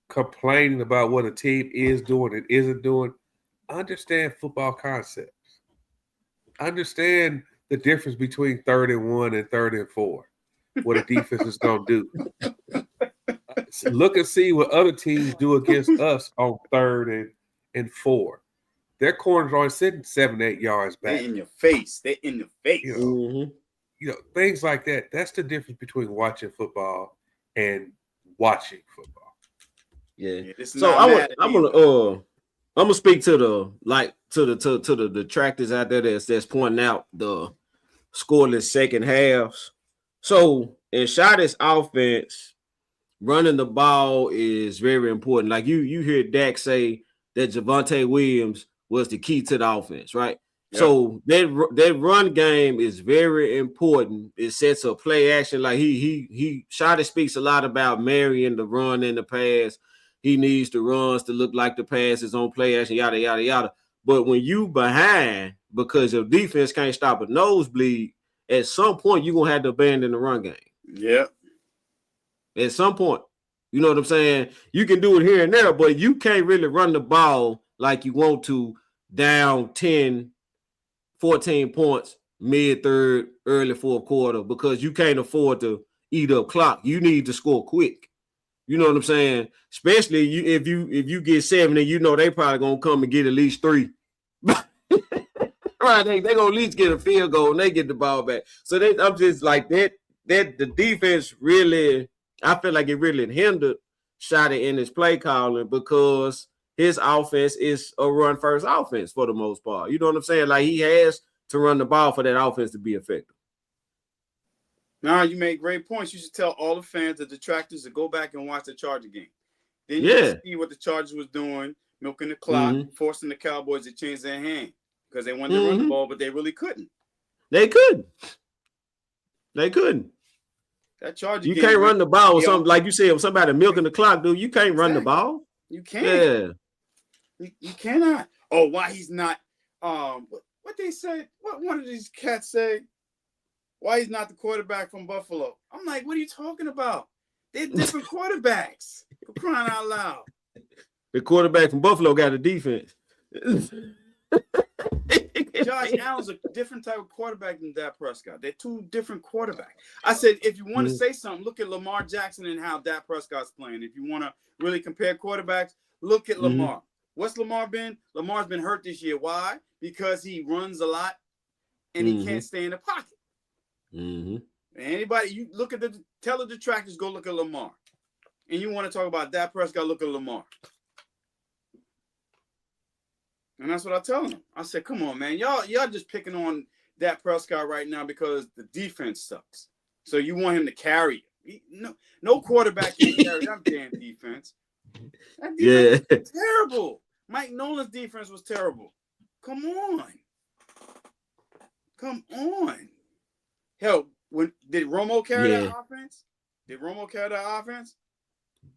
S1: complaining about what a team is doing and isn't doing, understand football concepts. Understand the difference between 3rd and 1 and 3rd and 4, what a defense is going to do. Look and see what other teams do against us on 3rd and 4. Their corners are only sitting 7-8 yards back.
S4: They're in your face.
S1: You know, things like that. That's the difference between watching football and watching football.
S2: Yeah. So I'm gonna speak to the detractors out there that's pointing out the scoreless second halves. So in Shotty's offense, running the ball is very important. Like you hear Dak say that Javonte Williams was the key to the offense, right? Yep. So that run game is very important. It sets up play action. Like Shotty speaks a lot about marrying the run and the pass. He needs the runs to look like the passes on play action, yada, yada, yada. But when you behind because your defense can't stop a nosebleed, at some point you're going to have to abandon the run game.
S4: Yeah.
S2: At some point. You know what I'm saying? You can do it here and there, but you can't really run the ball like you want to down 10, 14 points mid-third, early fourth quarter, because you can't afford to eat up clock. You need to score quick. You know what I'm saying? Especially if you get 7 and you know they probably gonna come and get at least 3. Right? They gonna at least get a field goal and they get the ball back. So I'm just like that the defense really, I feel like it really hindered Shotty in his play calling, because his offense is a run first offense for the most part. You know what I'm saying? Like he has to run the ball for that offense to be effective.
S4: Now, you make great points. You should tell all the fans, the detractors, to go back and watch the Charger game. Then you see what the Chargers was doing, milking the clock, forcing the Cowboys to change their hand because they wanted to run the ball, but they really couldn't.
S2: They couldn't. They couldn't.
S4: That Charger
S2: you can't run the ball or something like you said. With somebody milking the clock, dude, you can't run the ball.
S4: You can't.
S2: Yeah,
S4: you cannot. Oh, why he's not? What they say? What one of these cats say? Why he's not the quarterback from Buffalo? I'm like, what are you talking about? They're different quarterbacks. For crying out loud.
S2: The quarterback from Buffalo got a defense.
S4: Josh Allen's a different type of quarterback than Dak Prescott. They're two different quarterbacks. I said, if you want to say something, look at Lamar Jackson and how Dak Prescott's playing. If you want to really compare quarterbacks, look at Lamar. What's Lamar been? Lamar's been hurt this year. Why? Because he runs a lot and he can't stay in the pocket. Anybody, you look at the detractors, go look at Lamar. And you want to talk about Dak Prescott, look at Lamar. And that's what I tell him. I said, come on, man. Y'all just picking on Dak Prescott right now because the defense sucks. So you want him to carry it. No quarterback can carry that damn defense. That defense was terrible. Mike Nolan's defense was terrible. Come on. Hell, did Romo carry that offense? Did Romo carry that offense?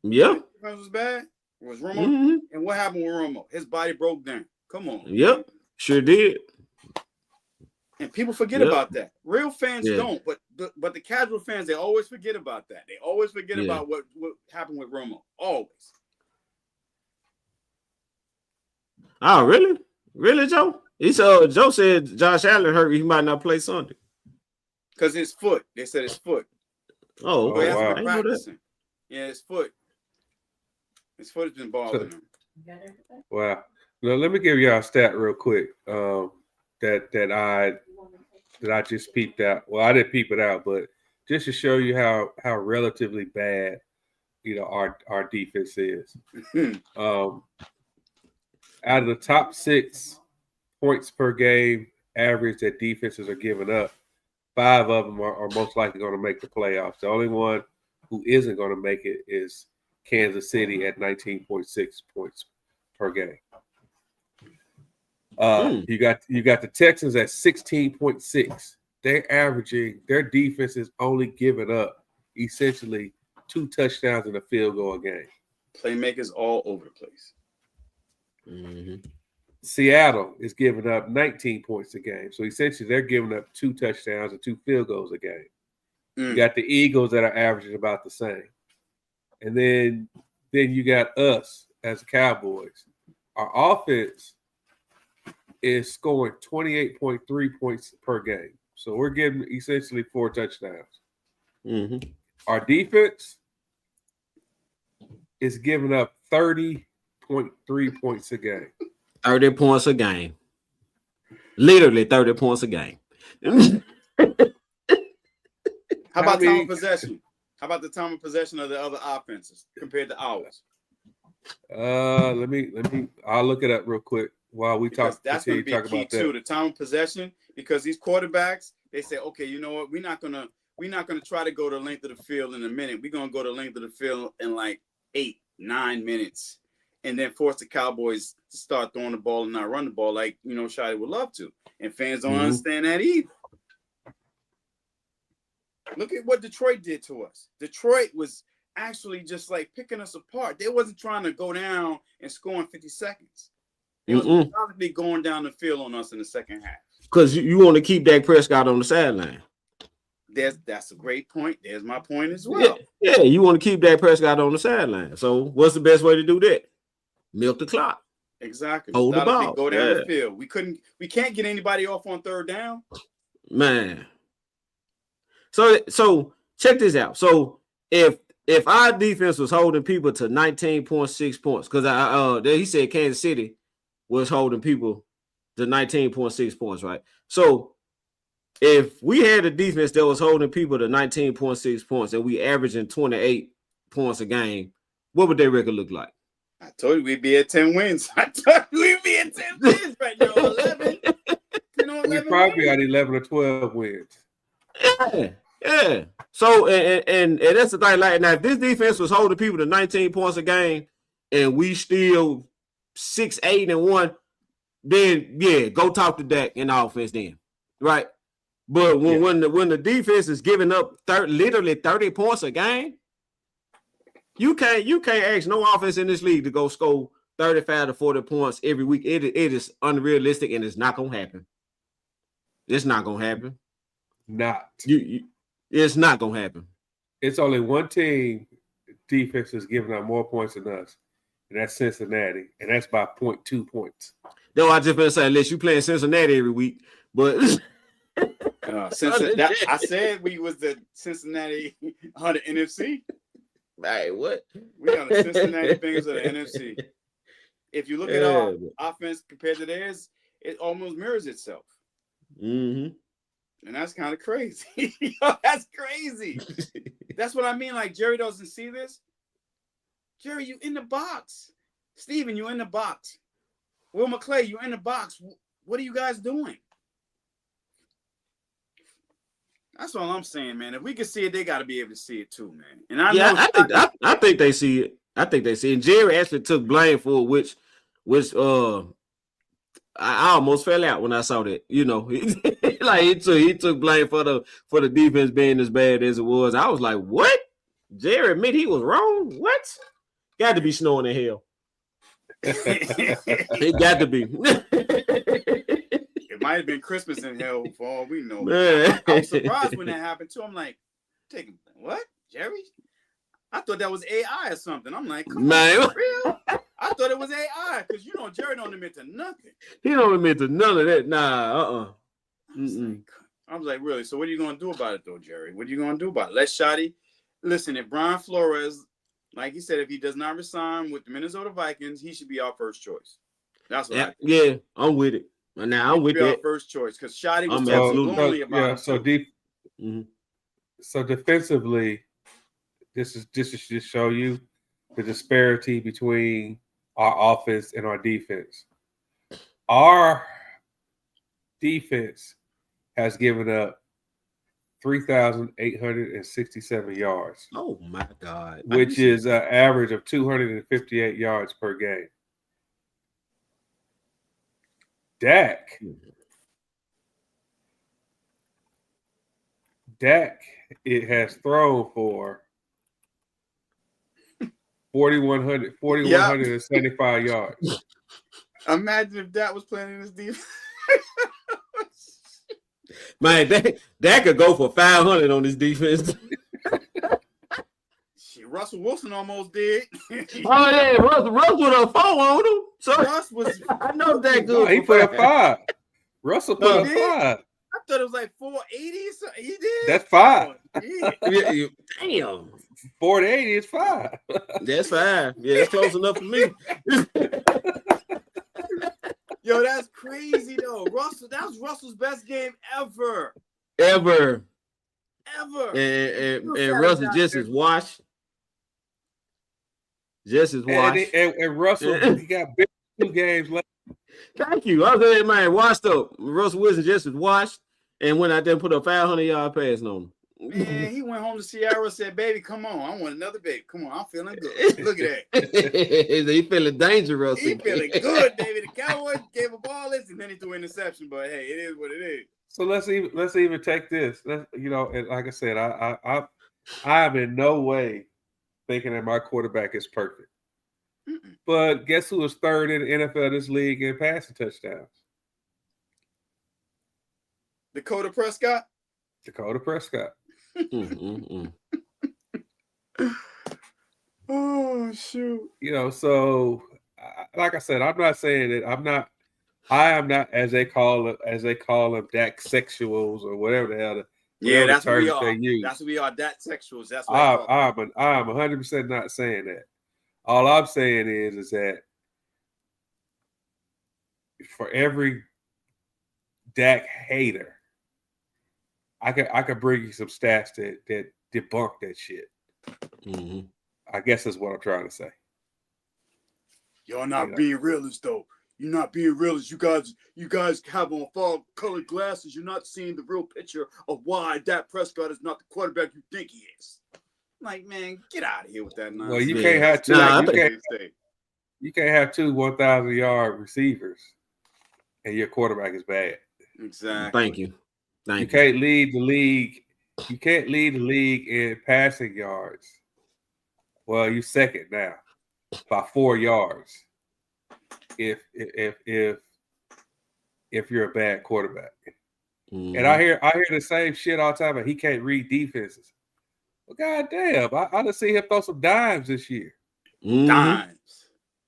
S2: Yeah.
S4: The defense was bad. It was Romo. And what happened with Romo? His body broke down. Come on.
S2: Yep. Sure did.
S4: And people forget about that. Real fans don't, but the casual fans, they always forget about that. They always forget about what happened with Romo. Always.
S2: Oh, really? Really, Joe? Joe said Josh Allen hurt. He might not play Sunday.
S4: Because his foot. They said his foot.
S2: Oh,
S4: wow. Practicing. Yeah, his foot. His foot has been bothering him.
S1: Wow. Now, let me give y'all a stat real quick that I just peeped out. Well, I didn't peep it out, but just to show you how relatively bad, our defense is. Out of the top 6 points per game average that defenses are giving up, 5 of them are most likely going to make the playoffs. The only one who isn't going to make it is Kansas City at 19.6 points per game. You got the Texans at 16.6. They're averaging, their defense is only giving up essentially 2 touchdowns and a field goal a game.
S4: Playmakers all over the place.
S1: Seattle is giving up 19 points a game. So essentially they're giving up 2 touchdowns and 2 field goals a game. You got the Eagles that are averaging about the same. And then you got us as Cowboys. Our offense is scoring 28.3 points per game. So we're getting essentially 4 touchdowns. Our defense is giving up 30.3 points a game.
S2: 30 points a game. Literally 30 points a game.
S4: How about time of possession? How about the time of possession of the other offenses compared to ours?
S1: Let me. I'll look it up real quick while we talk.
S4: That's going to be key too. The time of possession, because these quarterbacks, they say, okay, you know what? We're not gonna try to go the length of the field in a minute. We're gonna go the length of the field in like 8-9 minutes, and then force the Cowboys to start throwing the ball and not run the ball like Shady would love to. And fans don't understand that either. Look at what Detroit did to us. Detroit was actually just like picking us apart. They wasn't trying to go down and score in 50 seconds. They was probably going down the field on us in the second half.
S2: Because you want to keep Dak Prescott on the sideline.
S4: That's a great point. There's my point as well.
S2: Yeah, you want to keep Dak Prescott on the sideline. So what's the best way to do that? Milk the clock.
S4: Exactly.
S2: Hold the ball.
S4: Go down the field. We can't get anybody off on third down.
S2: Man. So check this out. So if our defense was holding people to 19.6 points, because he said Kansas City was holding people to 19.6 points, right? So if we had a defense that was holding people to 19.6 points and we averaging 28 points a game, what would their record look like?
S4: I told you we'd be at 10 wins. I told you we'd be at 10 wins right now. 11.
S1: We probably got 11 or 12 wins.
S2: Yeah. So and that's the thing. Like now, if this defense was holding people to 19 points a game, and we still 6-8-1, then go talk to Dak in the offense then, right? But when the defense is giving up literally 30 points a game, you can't ask no offense in this league to go score 35 to 40 points every week. It is unrealistic and it's not gonna happen. It's not gonna happen. It's not gonna happen.
S1: It's only one team defense is giving up more points than us, and that's Cincinnati, and that's by 0.2 points.
S2: No, I just been saying, unless you playing Cincinnati every week, but
S4: I said we was the Cincinnati on the NFC.
S2: Hey, what?
S4: We are the Cincinnati Bengals of the NFC. If you look at our offense compared to theirs, it almost mirrors itself.
S2: Mm-hmm.
S4: And that's kind of crazy. That's crazy. That's what I mean. Like, Jerry doesn't see this. Jerry, you in the box. Steven, you in the box. Will McClay, you in the box. What are you guys doing? That's all I'm saying, man. If we can see it, they got to be able to see it too, man. And
S2: I think they see it. I think they see it. And Jerry actually took blame for it, which I almost fell out when I saw that. You know, like he took blame for the defense being as bad as it was. I was like, what? Jerry admit he was wrong? What? Got to be snowing in hell. It got to be.
S4: It might have been Christmas in hell for all we know. I was surprised when that happened too. I'm like, what? Jerry? I thought that was AI or something. I'm like, come on, for real? I thought it was AI because Jerry don't admit to nothing.
S2: He don't admit to none of that. Nah,
S4: I was like, really? So what are you gonna do about it though, Jerry? What are you gonna do about it? Let Shotty listen. If Brian Flores, like he said, if he does not resign with the Minnesota Vikings, he should be our first choice. That's what I think.
S2: Yeah, I'm with it. Now I'm with that.
S4: Our first choice because Shotty was talking lonely about it.
S1: So defensively, this is just to show you the disparity between our offense and our defense. Our defense has given up 3,867 yards.
S2: Oh my God!
S1: Which is an average of 258 yards per game. Dak, it has thrown for 4,175 yards.
S4: Imagine if Dak was playing in this defense.
S2: Man, that could go for 500 on this defense.
S4: Shit, Russell Wilson almost did.
S2: Oh yeah, Russ with a 4 on him. So
S4: Russ was.
S2: I know that good.
S1: He put a 5. Russell put a 5.
S4: I thought it was like 480. So he did.
S1: That's 5.
S2: Yeah, damn.
S1: 480 is 5.
S2: That's 5. Yeah, it's close enough for me.
S4: Yo, that's crazy though. That was Russell's best game ever.
S2: And Russell just as washed.
S1: And Russell, he got big 2 games left.
S2: Thank you. I was saying, man, washed up. Russell Wilson just as washed and went out there and put a 500-yard pass on him.
S4: Man, he went home to Sierra and said, baby, come on. I want another baby. Come on, I'm feeling good. Look at that.
S2: He feeling dangerous.
S4: He feeling good, baby. The Cowboys gave up all this and then he threw an interception. But hey, it is what it is.
S1: So let's even take this. And like I said, I am in no way thinking that my quarterback is perfect.
S4: Mm-mm.
S1: But guess who was third in the NFL this league in passing touchdowns?
S4: Dakota Prescott. Oh shoot!
S1: So like I said, I'm not saying that I am not as they call them Dak sexuals or whatever the hell.
S4: That's what we are. That's what we are. Dak sexuals. That's what
S1: I'm 100% not saying that. All I'm saying is that for every Dak hater, I could bring you some stats that debunk that shit.
S2: Mm-hmm.
S1: I guess that's what I'm trying to say.
S4: Y'all not being realists though. You're not being realists. You guys have on fall colored glasses. You're not seeing the real picture of why Dak Prescott is not the quarterback you think he is. Like, man, get out of here with that nonsense.
S1: Well, you can't have two. You can't have 2 1,000-yard receivers, and your quarterback is bad.
S4: Exactly.
S2: Thank you.
S1: You can't lead the league. You can't lead the league in passing yards. Well, you're second now by 4 yards. If you're a bad quarterback. Mm-hmm. And I hear the same shit all the time, and he can't read defenses. Well, goddamn, I done see him throw some dimes this year.
S4: Mm-hmm. Dimes.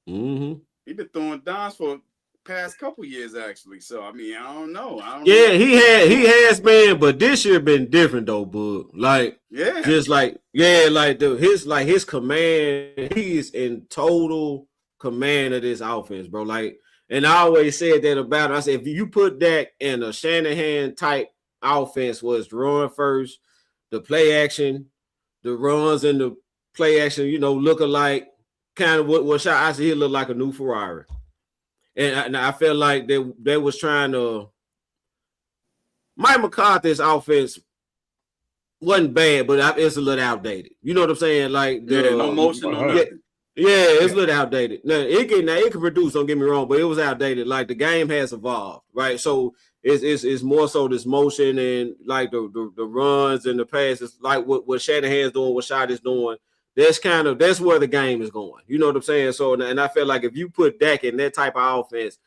S4: Mm-hmm. He been throwing dimes for past couple years, actually. So I mean, I don't know.
S2: He has been, but this year been different though, bud. Like, his command, he's in total command of this offense, bro. Like, and I always said that about him. I said, if you put Dak in a Shanahan type offense, was run first, the play action, the runs and the play action, look alike, kind of what shot. I said he looked like a new Ferrari. And I felt like they was trying to. Mike McCarthy's offense wasn't bad, but it's a little outdated. You know what I'm saying? Like
S4: no motion on it.
S2: Yeah, it's a little outdated. Now it can produce. Don't get me wrong, but it was outdated. Like the game has evolved, right? So it's more so this motion and like the runs and the passes, like what Shanahan's doing, what Shot is doing. That's where the game is going. You know what I'm saying? So, and I feel like if you put Dak in that type of offense,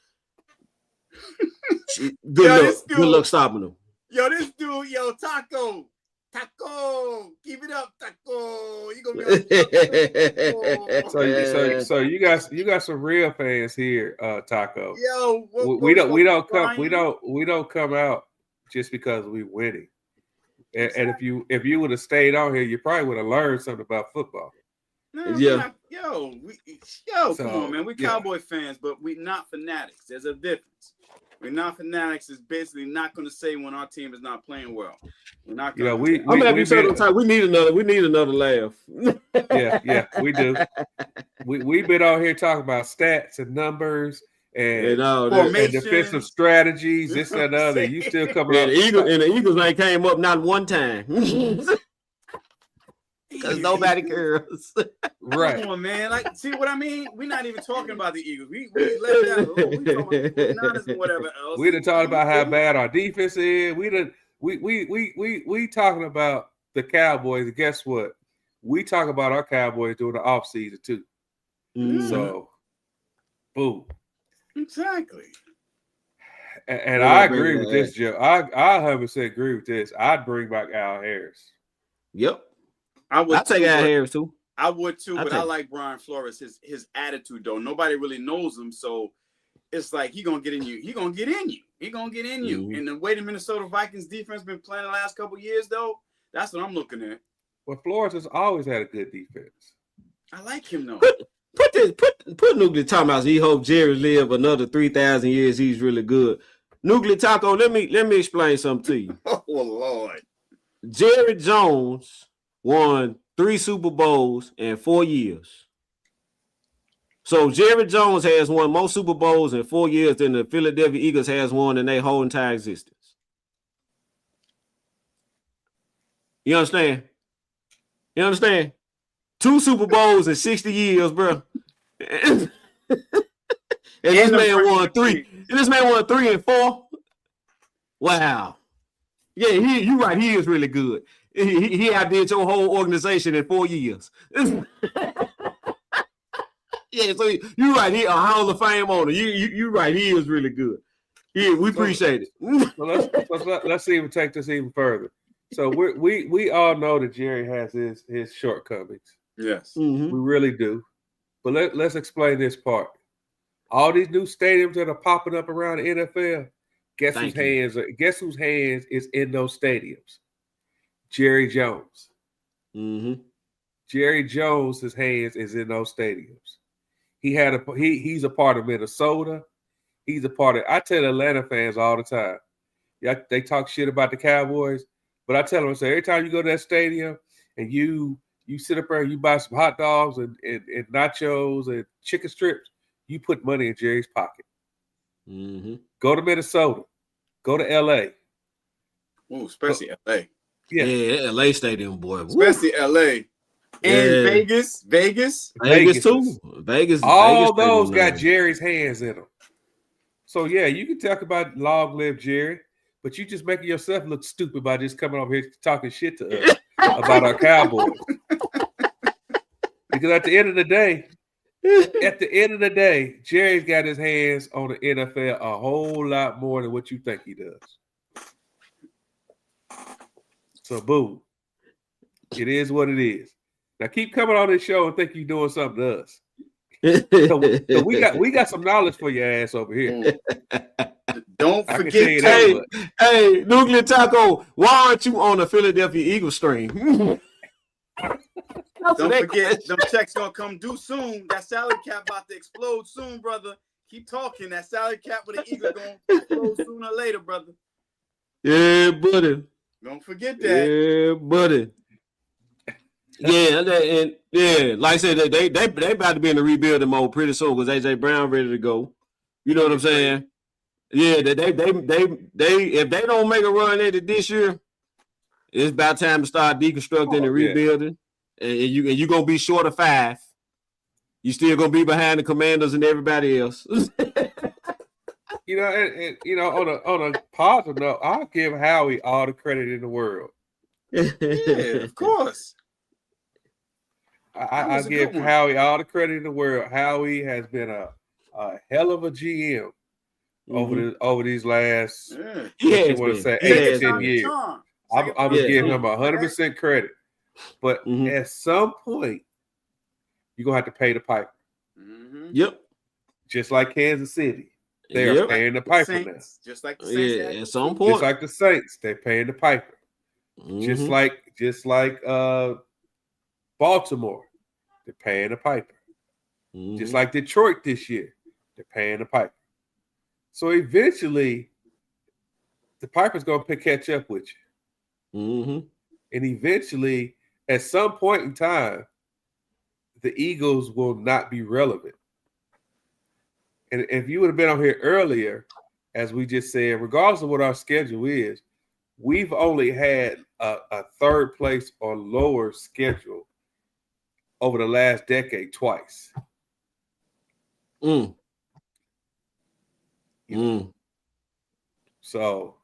S2: good luck stopping him.
S4: This dude, Taco, keep it up, Taco. You gonna
S1: be so you got some real fans here, Taco.
S4: Yo,
S1: we don't come out just because we winning. And if you would have stayed on here, you probably would have learned something about football.
S4: No, come on, man. We Cowboy fans, but we not fanatics. There's a difference. We're not fanatics. Is basically not going to say when our team is not playing well. We're not. We
S2: need another laugh.
S1: yeah, we do. We've been out here talking about stats and numbers. And defensive strategies, this and the other. You still come up.
S2: The Eagles ain't came up not one time. Because nobody cares.
S1: Right.
S4: Come on, man. Like, see what I mean? We're not even talking about the Eagles. We left that alone. We talking about the Niners and whatever else.
S1: We done talked about how bad our defense is. We talking about the Cowboys. And guess what? We talk about our Cowboys during the offseason too. Mm-hmm. So, boom.
S4: Exactly.
S1: And I agree with this, Joe. I 100% agree with this. I'd bring back Al Harris.
S2: Yep. I'd take Al Harris too.
S4: I would too, but I like Brian Flores. His attitude though. Nobody really knows him, so it's like he gonna get in you. Mm-hmm. And the way the Minnesota Vikings defense been playing the last couple of years though, that's what I'm looking at.
S1: Well, Flores has always had a good defense.
S4: I like him though.
S2: Put Nuclear Timeout. He hope Jerry live another 3,000 years. He's really good. Nuclear Taco, let me explain something to you.
S4: Oh Lord.
S2: Jerry Jones won 3 Super Bowls in 4 years. So Jerry Jones has won more Super Bowls in 4 years than the Philadelphia Eagles has won in their whole entire existence. You understand? 2 Super Bowls in 60 years, bro. And this man won 3. And this man won 3 and 4. Wow. Yeah, you're right. He is really good. He outdid your whole organization in 4 years. Yeah, so you're right. He a Hall of Fame owner. You're right. He is really good. We appreciate it.
S1: So let's even take this even further. So we all know that Jerry has his shortcomings.
S4: Yes,
S1: we really do. But let's explain this part. All these new stadiums that are popping up around the NFL. Guess whose hands is in those stadiums? Jerry Jones.
S2: Mm-hmm.
S1: Jerry Jones' hands is in those stadiums. He's a part of Minnesota. He's a part of. I tell Atlanta fans all the time. Yeah, they talk shit about the Cowboys, but I tell them, say every time you go to that stadium and you sit up there and you buy some hot dogs and nachos and chicken strips, you put money in Jerry's pocket.
S2: Mm-hmm.
S1: Go to Minnesota. Go to LA.
S4: Ooh, especially LA.
S2: Yeah, LA stadium, boy.
S4: Especially LA. And Vegas
S2: too. Vegas.
S1: All those got Jerry's hands in them. So yeah, you can talk about long live Jerry, but you just making yourself look stupid by just coming over here talking shit to us about our Cowboys. Because at the end of the day, Jerry's got his hands on the NFL a whole lot more than what you think he does. So, boom. It is what it is. Now, keep coming on this show and think you're doing something to us. So we got some knowledge for your ass over here.
S4: Don't forget.
S2: Hey, Nuclear Taco, why aren't you on the Philadelphia Eagles stream?
S4: Don't forget, them checks gonna come due soon. That salary cap about to explode soon, brother. Keep talking. That salary cap with the Eagles gonna explode sooner or later, brother.
S2: Yeah, buddy.
S4: Don't forget that.
S2: Yeah, buddy. Yeah, like I said, they about to be in the rebuilding mode pretty soon because AJ Brown ready to go. You know what I'm saying? Yeah, they if they don't make a run at it this year, it's about time to start deconstructing and rebuilding. And you're gonna be short of 5. You still gonna be behind the Commanders and everybody else.
S1: And on a positive note, I'll give Howie all the credit in the world.
S4: Yeah, of course.
S1: I give Howie all the credit in the world. Howie has been a hell of a GM over these last 8 to 10 years. I'm gonna give him 100% credit. But at some point, you're gonna have to pay the piper.
S4: Mm-hmm.
S2: Yep.
S1: Just like Kansas City. They're paying the piper now.
S4: Just like the Saints.
S2: At some point.
S1: Just like the Saints, they're paying the piper. Just like Baltimore, they're paying the piper. Just like Detroit this year, they're paying the piper. So eventually, the piper's gonna catch up with you. And eventually, at some point in time, the Eagles will not be relevant. And if you would have been on here earlier, as we just said, regardless of what our schedule is, we've only had a third place or lower schedule over the last decade twice. So,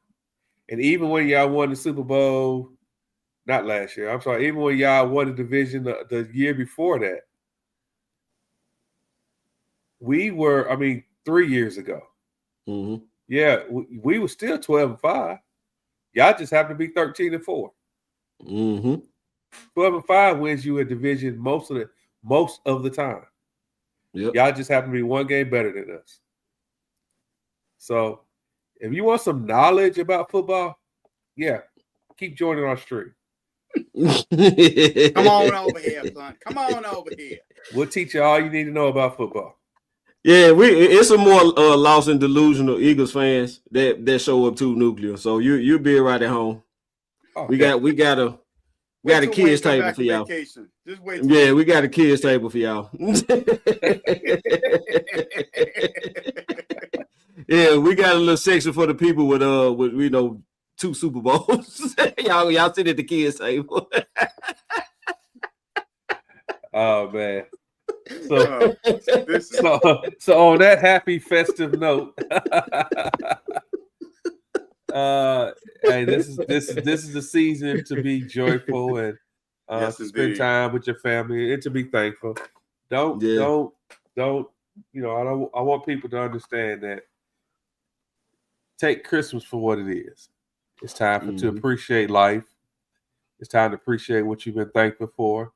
S1: and even when y'all won the Super Bowl, not last year, I'm sorry, even when y'all won the division the year before that, we were, 3 years ago. Yeah, we were still 12-5. Y'all just happened to be 13-4. 12-5 wins you a division most of the time. Yep. Y'all just happen to be one game better than us. So, if you want some knowledge about football, keep joining our stream.
S4: Come on over here, son. Come on over here.
S1: We'll teach you all you need to know about football.
S2: Yeah, it's some more lost and delusional Eagles fans that show up too, Nuclear. So you'll be right at home. Oh, we got a kids table for y'all. Just wait. Yeah, we got a kids table for y'all. Yeah, we got a little section for the people with 2 Super Bowls. y'all sit at the kids table.
S1: Oh man. So on that happy festive note, hey, this is the season to be joyful and to spend time with your family and to be thankful. I want people to understand that. Take Christmas for what it is. It's time to appreciate life. It's time to appreciate what you've been thankful for.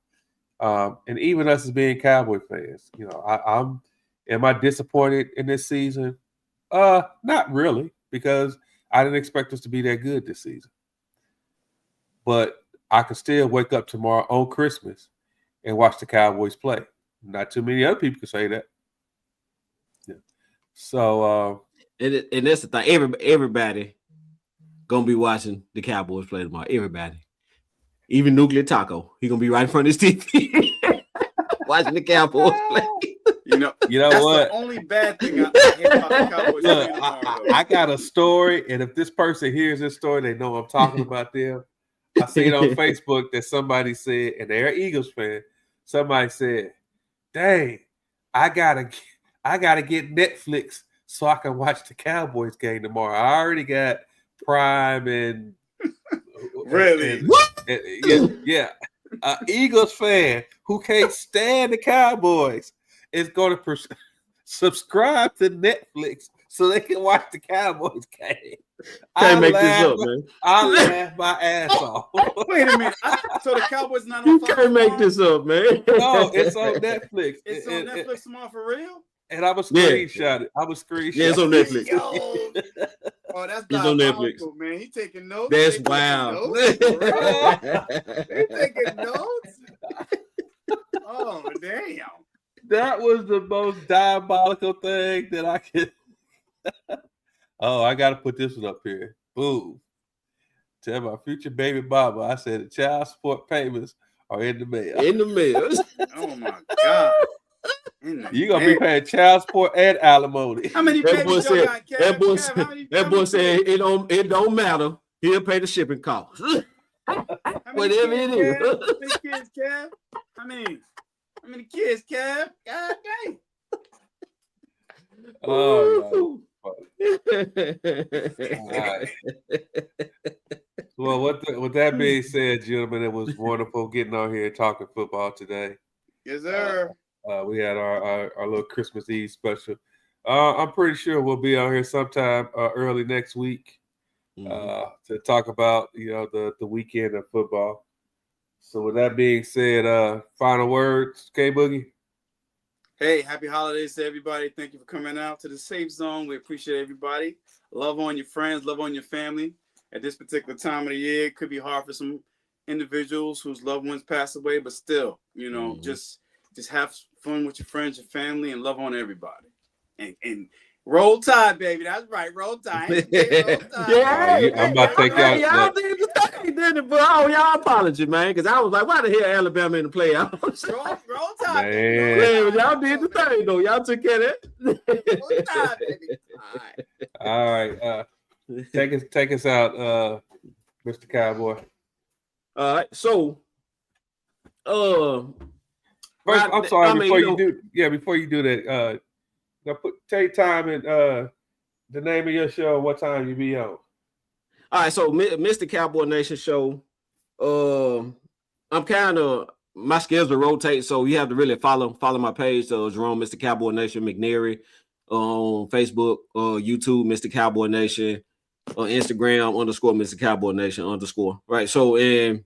S1: And even us as being Cowboy fans, am I disappointed in this season? Not really, because I didn't expect us to be that good this season. But I can still wake up tomorrow on Christmas and watch the Cowboys play. Not too many other people can say that. Yeah. So
S2: and that's the thing. Everybody gonna be watching the Cowboys play tomorrow. Everybody. Even Nuclear Taco, he gonna be right in front of his TV watching the Cowboys play.
S1: You know
S4: that's
S1: what?
S4: The only bad thing I hear about the Cowboys.
S1: Look, I got a story, and if this person hears this story, they know I'm talking about them. I see it on Facebook that somebody said, and they're an Eagles fan. Somebody said, "Dang, I gotta get Netflix so I can watch the Cowboys game tomorrow. I already got Prime and
S4: really,
S1: yeah. Eagles fan who can't stand the Cowboys is going to subscribe to Netflix so they can watch the Cowboys game.
S2: Can't make this up, man.
S1: I laugh my ass off.
S4: Wait a minute. So the Cowboys not on Fox?
S2: You can't make this up, man.
S1: No, it's on Netflix.
S4: It's on Netflix tomorrow for real?
S1: And I was screenshot it.
S2: Yeah, it's on Netflix.
S4: Yo. Oh, that's
S2: it's on Netflix,
S4: man. He taking notes.
S2: That's wild.
S4: He taking notes. Oh damn!
S1: That was the most diabolical thing that I could. Oh, I got to put this one up here. Boom. Tell my future baby mama, I said the child support payments are in the mail.
S2: In the mail.
S4: Oh my God.
S1: You're going to be paying child support and alimony.
S4: How many babies you got, Kev?
S2: That boy said it don't matter. He'll pay the shipping costs. Whatever it is.
S4: How many kids, Kev? How many kids, Kev? God dang.
S1: Oh, right. Well, with that being said, gentlemen, it was wonderful getting on here and talking football today.
S4: Yes, sir.
S1: We had our little Christmas Eve special. I'm pretty sure we'll be on here sometime early next week to talk about the weekend of football. So with that being said, final words, K Boogie.
S4: Hey, happy holidays to everybody. Thank you for coming out to the Safe Zone. We appreciate everybody. Love on your friends, love on your family. At this particular time of the year, it could be hard for some individuals whose loved ones pass away, but still, just have fun with your friends, your family, and love on everybody. And roll Tide, baby. That's right, roll Tide. Roll Tide.
S1: I'm about to take
S2: y'all did the thing, didn't it? But y'all apology, man, because I was like, why the hell Alabama in the playoffs?
S4: roll Tide,
S2: baby. Y'all did the thing, though. Y'all took care of it.
S4: Roll Tide, baby.
S1: All right. Take us out, Mr. Cowboy.
S2: All right. So,
S1: first, I'm sorry. Before you do that, take time and the name of your show, what time you be on.
S2: All right, so Mr. Cowboy Nation show. I'm kind of my schedule rotates, so you have to really follow my page. So Jerome, Mr. Cowboy Nation McNary on Facebook, YouTube, Mr. Cowboy Nation, on Instagram _ Mr. Cowboy Nation _ Right. So and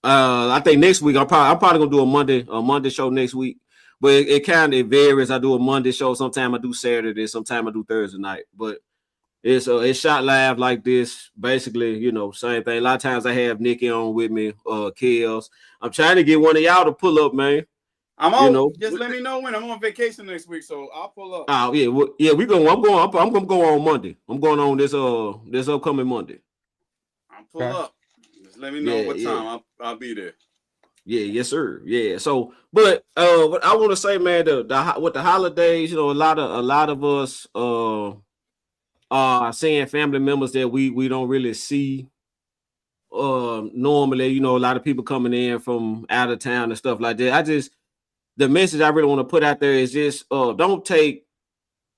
S2: I think next week I'm probably gonna do a Monday show next week. But it kind of varies. I do a Monday show. Sometimes I do Saturday. Sometimes I do Thursday night. But it's shot live like this. Basically, same thing. A lot of times I have Nikki on with me, Kels. I'm trying to get one of y'all to pull up, man.
S4: I'm on. Just let me know when. I'm on vacation next week, so I'll pull up.
S2: Oh yeah, we going. I'm gonna go on Monday. I'm going on this upcoming Monday.
S4: I'll pull up. Just let me know what time. I'll be there.
S2: Yeah, yes, sir. Yeah. So, but what I want to say, man, with the holidays, a lot of us are seeing family members that we don't really see normally. A lot of people coming in from out of town and stuff like that. The message I really want to put out there is just don't take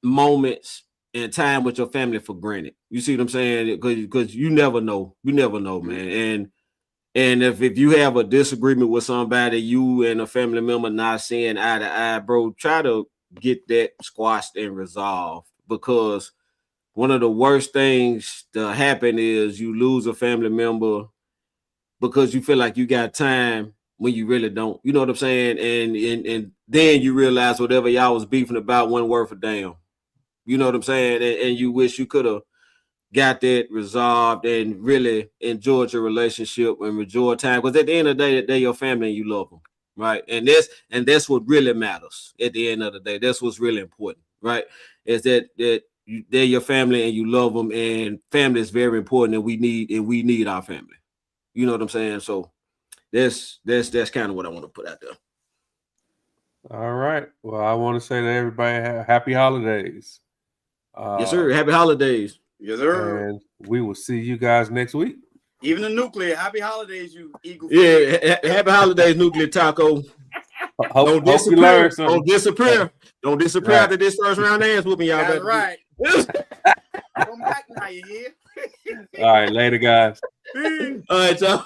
S2: moments and time with your family for granted. You see what I'm saying? Because you never know. You never know, man. And if you have a disagreement with somebody, you and a family member not seeing eye to eye, bro, try to get that squashed and resolved, because one of the worst things to happen is you lose a family member because you feel like you got time when you really don't. You know what I'm saying? And then you realize whatever y'all was beefing about wasn't worth a damn. You know what I'm saying? And you wish you could have got that resolved and really enjoyed your relationship and enjoyed time, because at the end of the day, they're your family and you love them, right? And that's what really matters at the end of the day. That's what's really important, right? Is that they're your family and you love them, and family is very important, and we need our family. You know what I'm saying? So that's kind of what I want to put out there.
S1: All right. Well, I want to say to everybody, happy holidays.
S2: Yes, sir. Happy holidays.
S4: Yes, sir.
S1: And we will see you guys next week.
S4: Even the nuclear. Happy holidays, you eagle.
S2: Yeah, happy holidays, Nuclear Taco. Don't disappear. Don't disappear. Don't disappear after this first round dance whooping, y'all.
S4: That's right. Come back now, you hear?
S1: All right, later, guys.
S2: All right, y'all.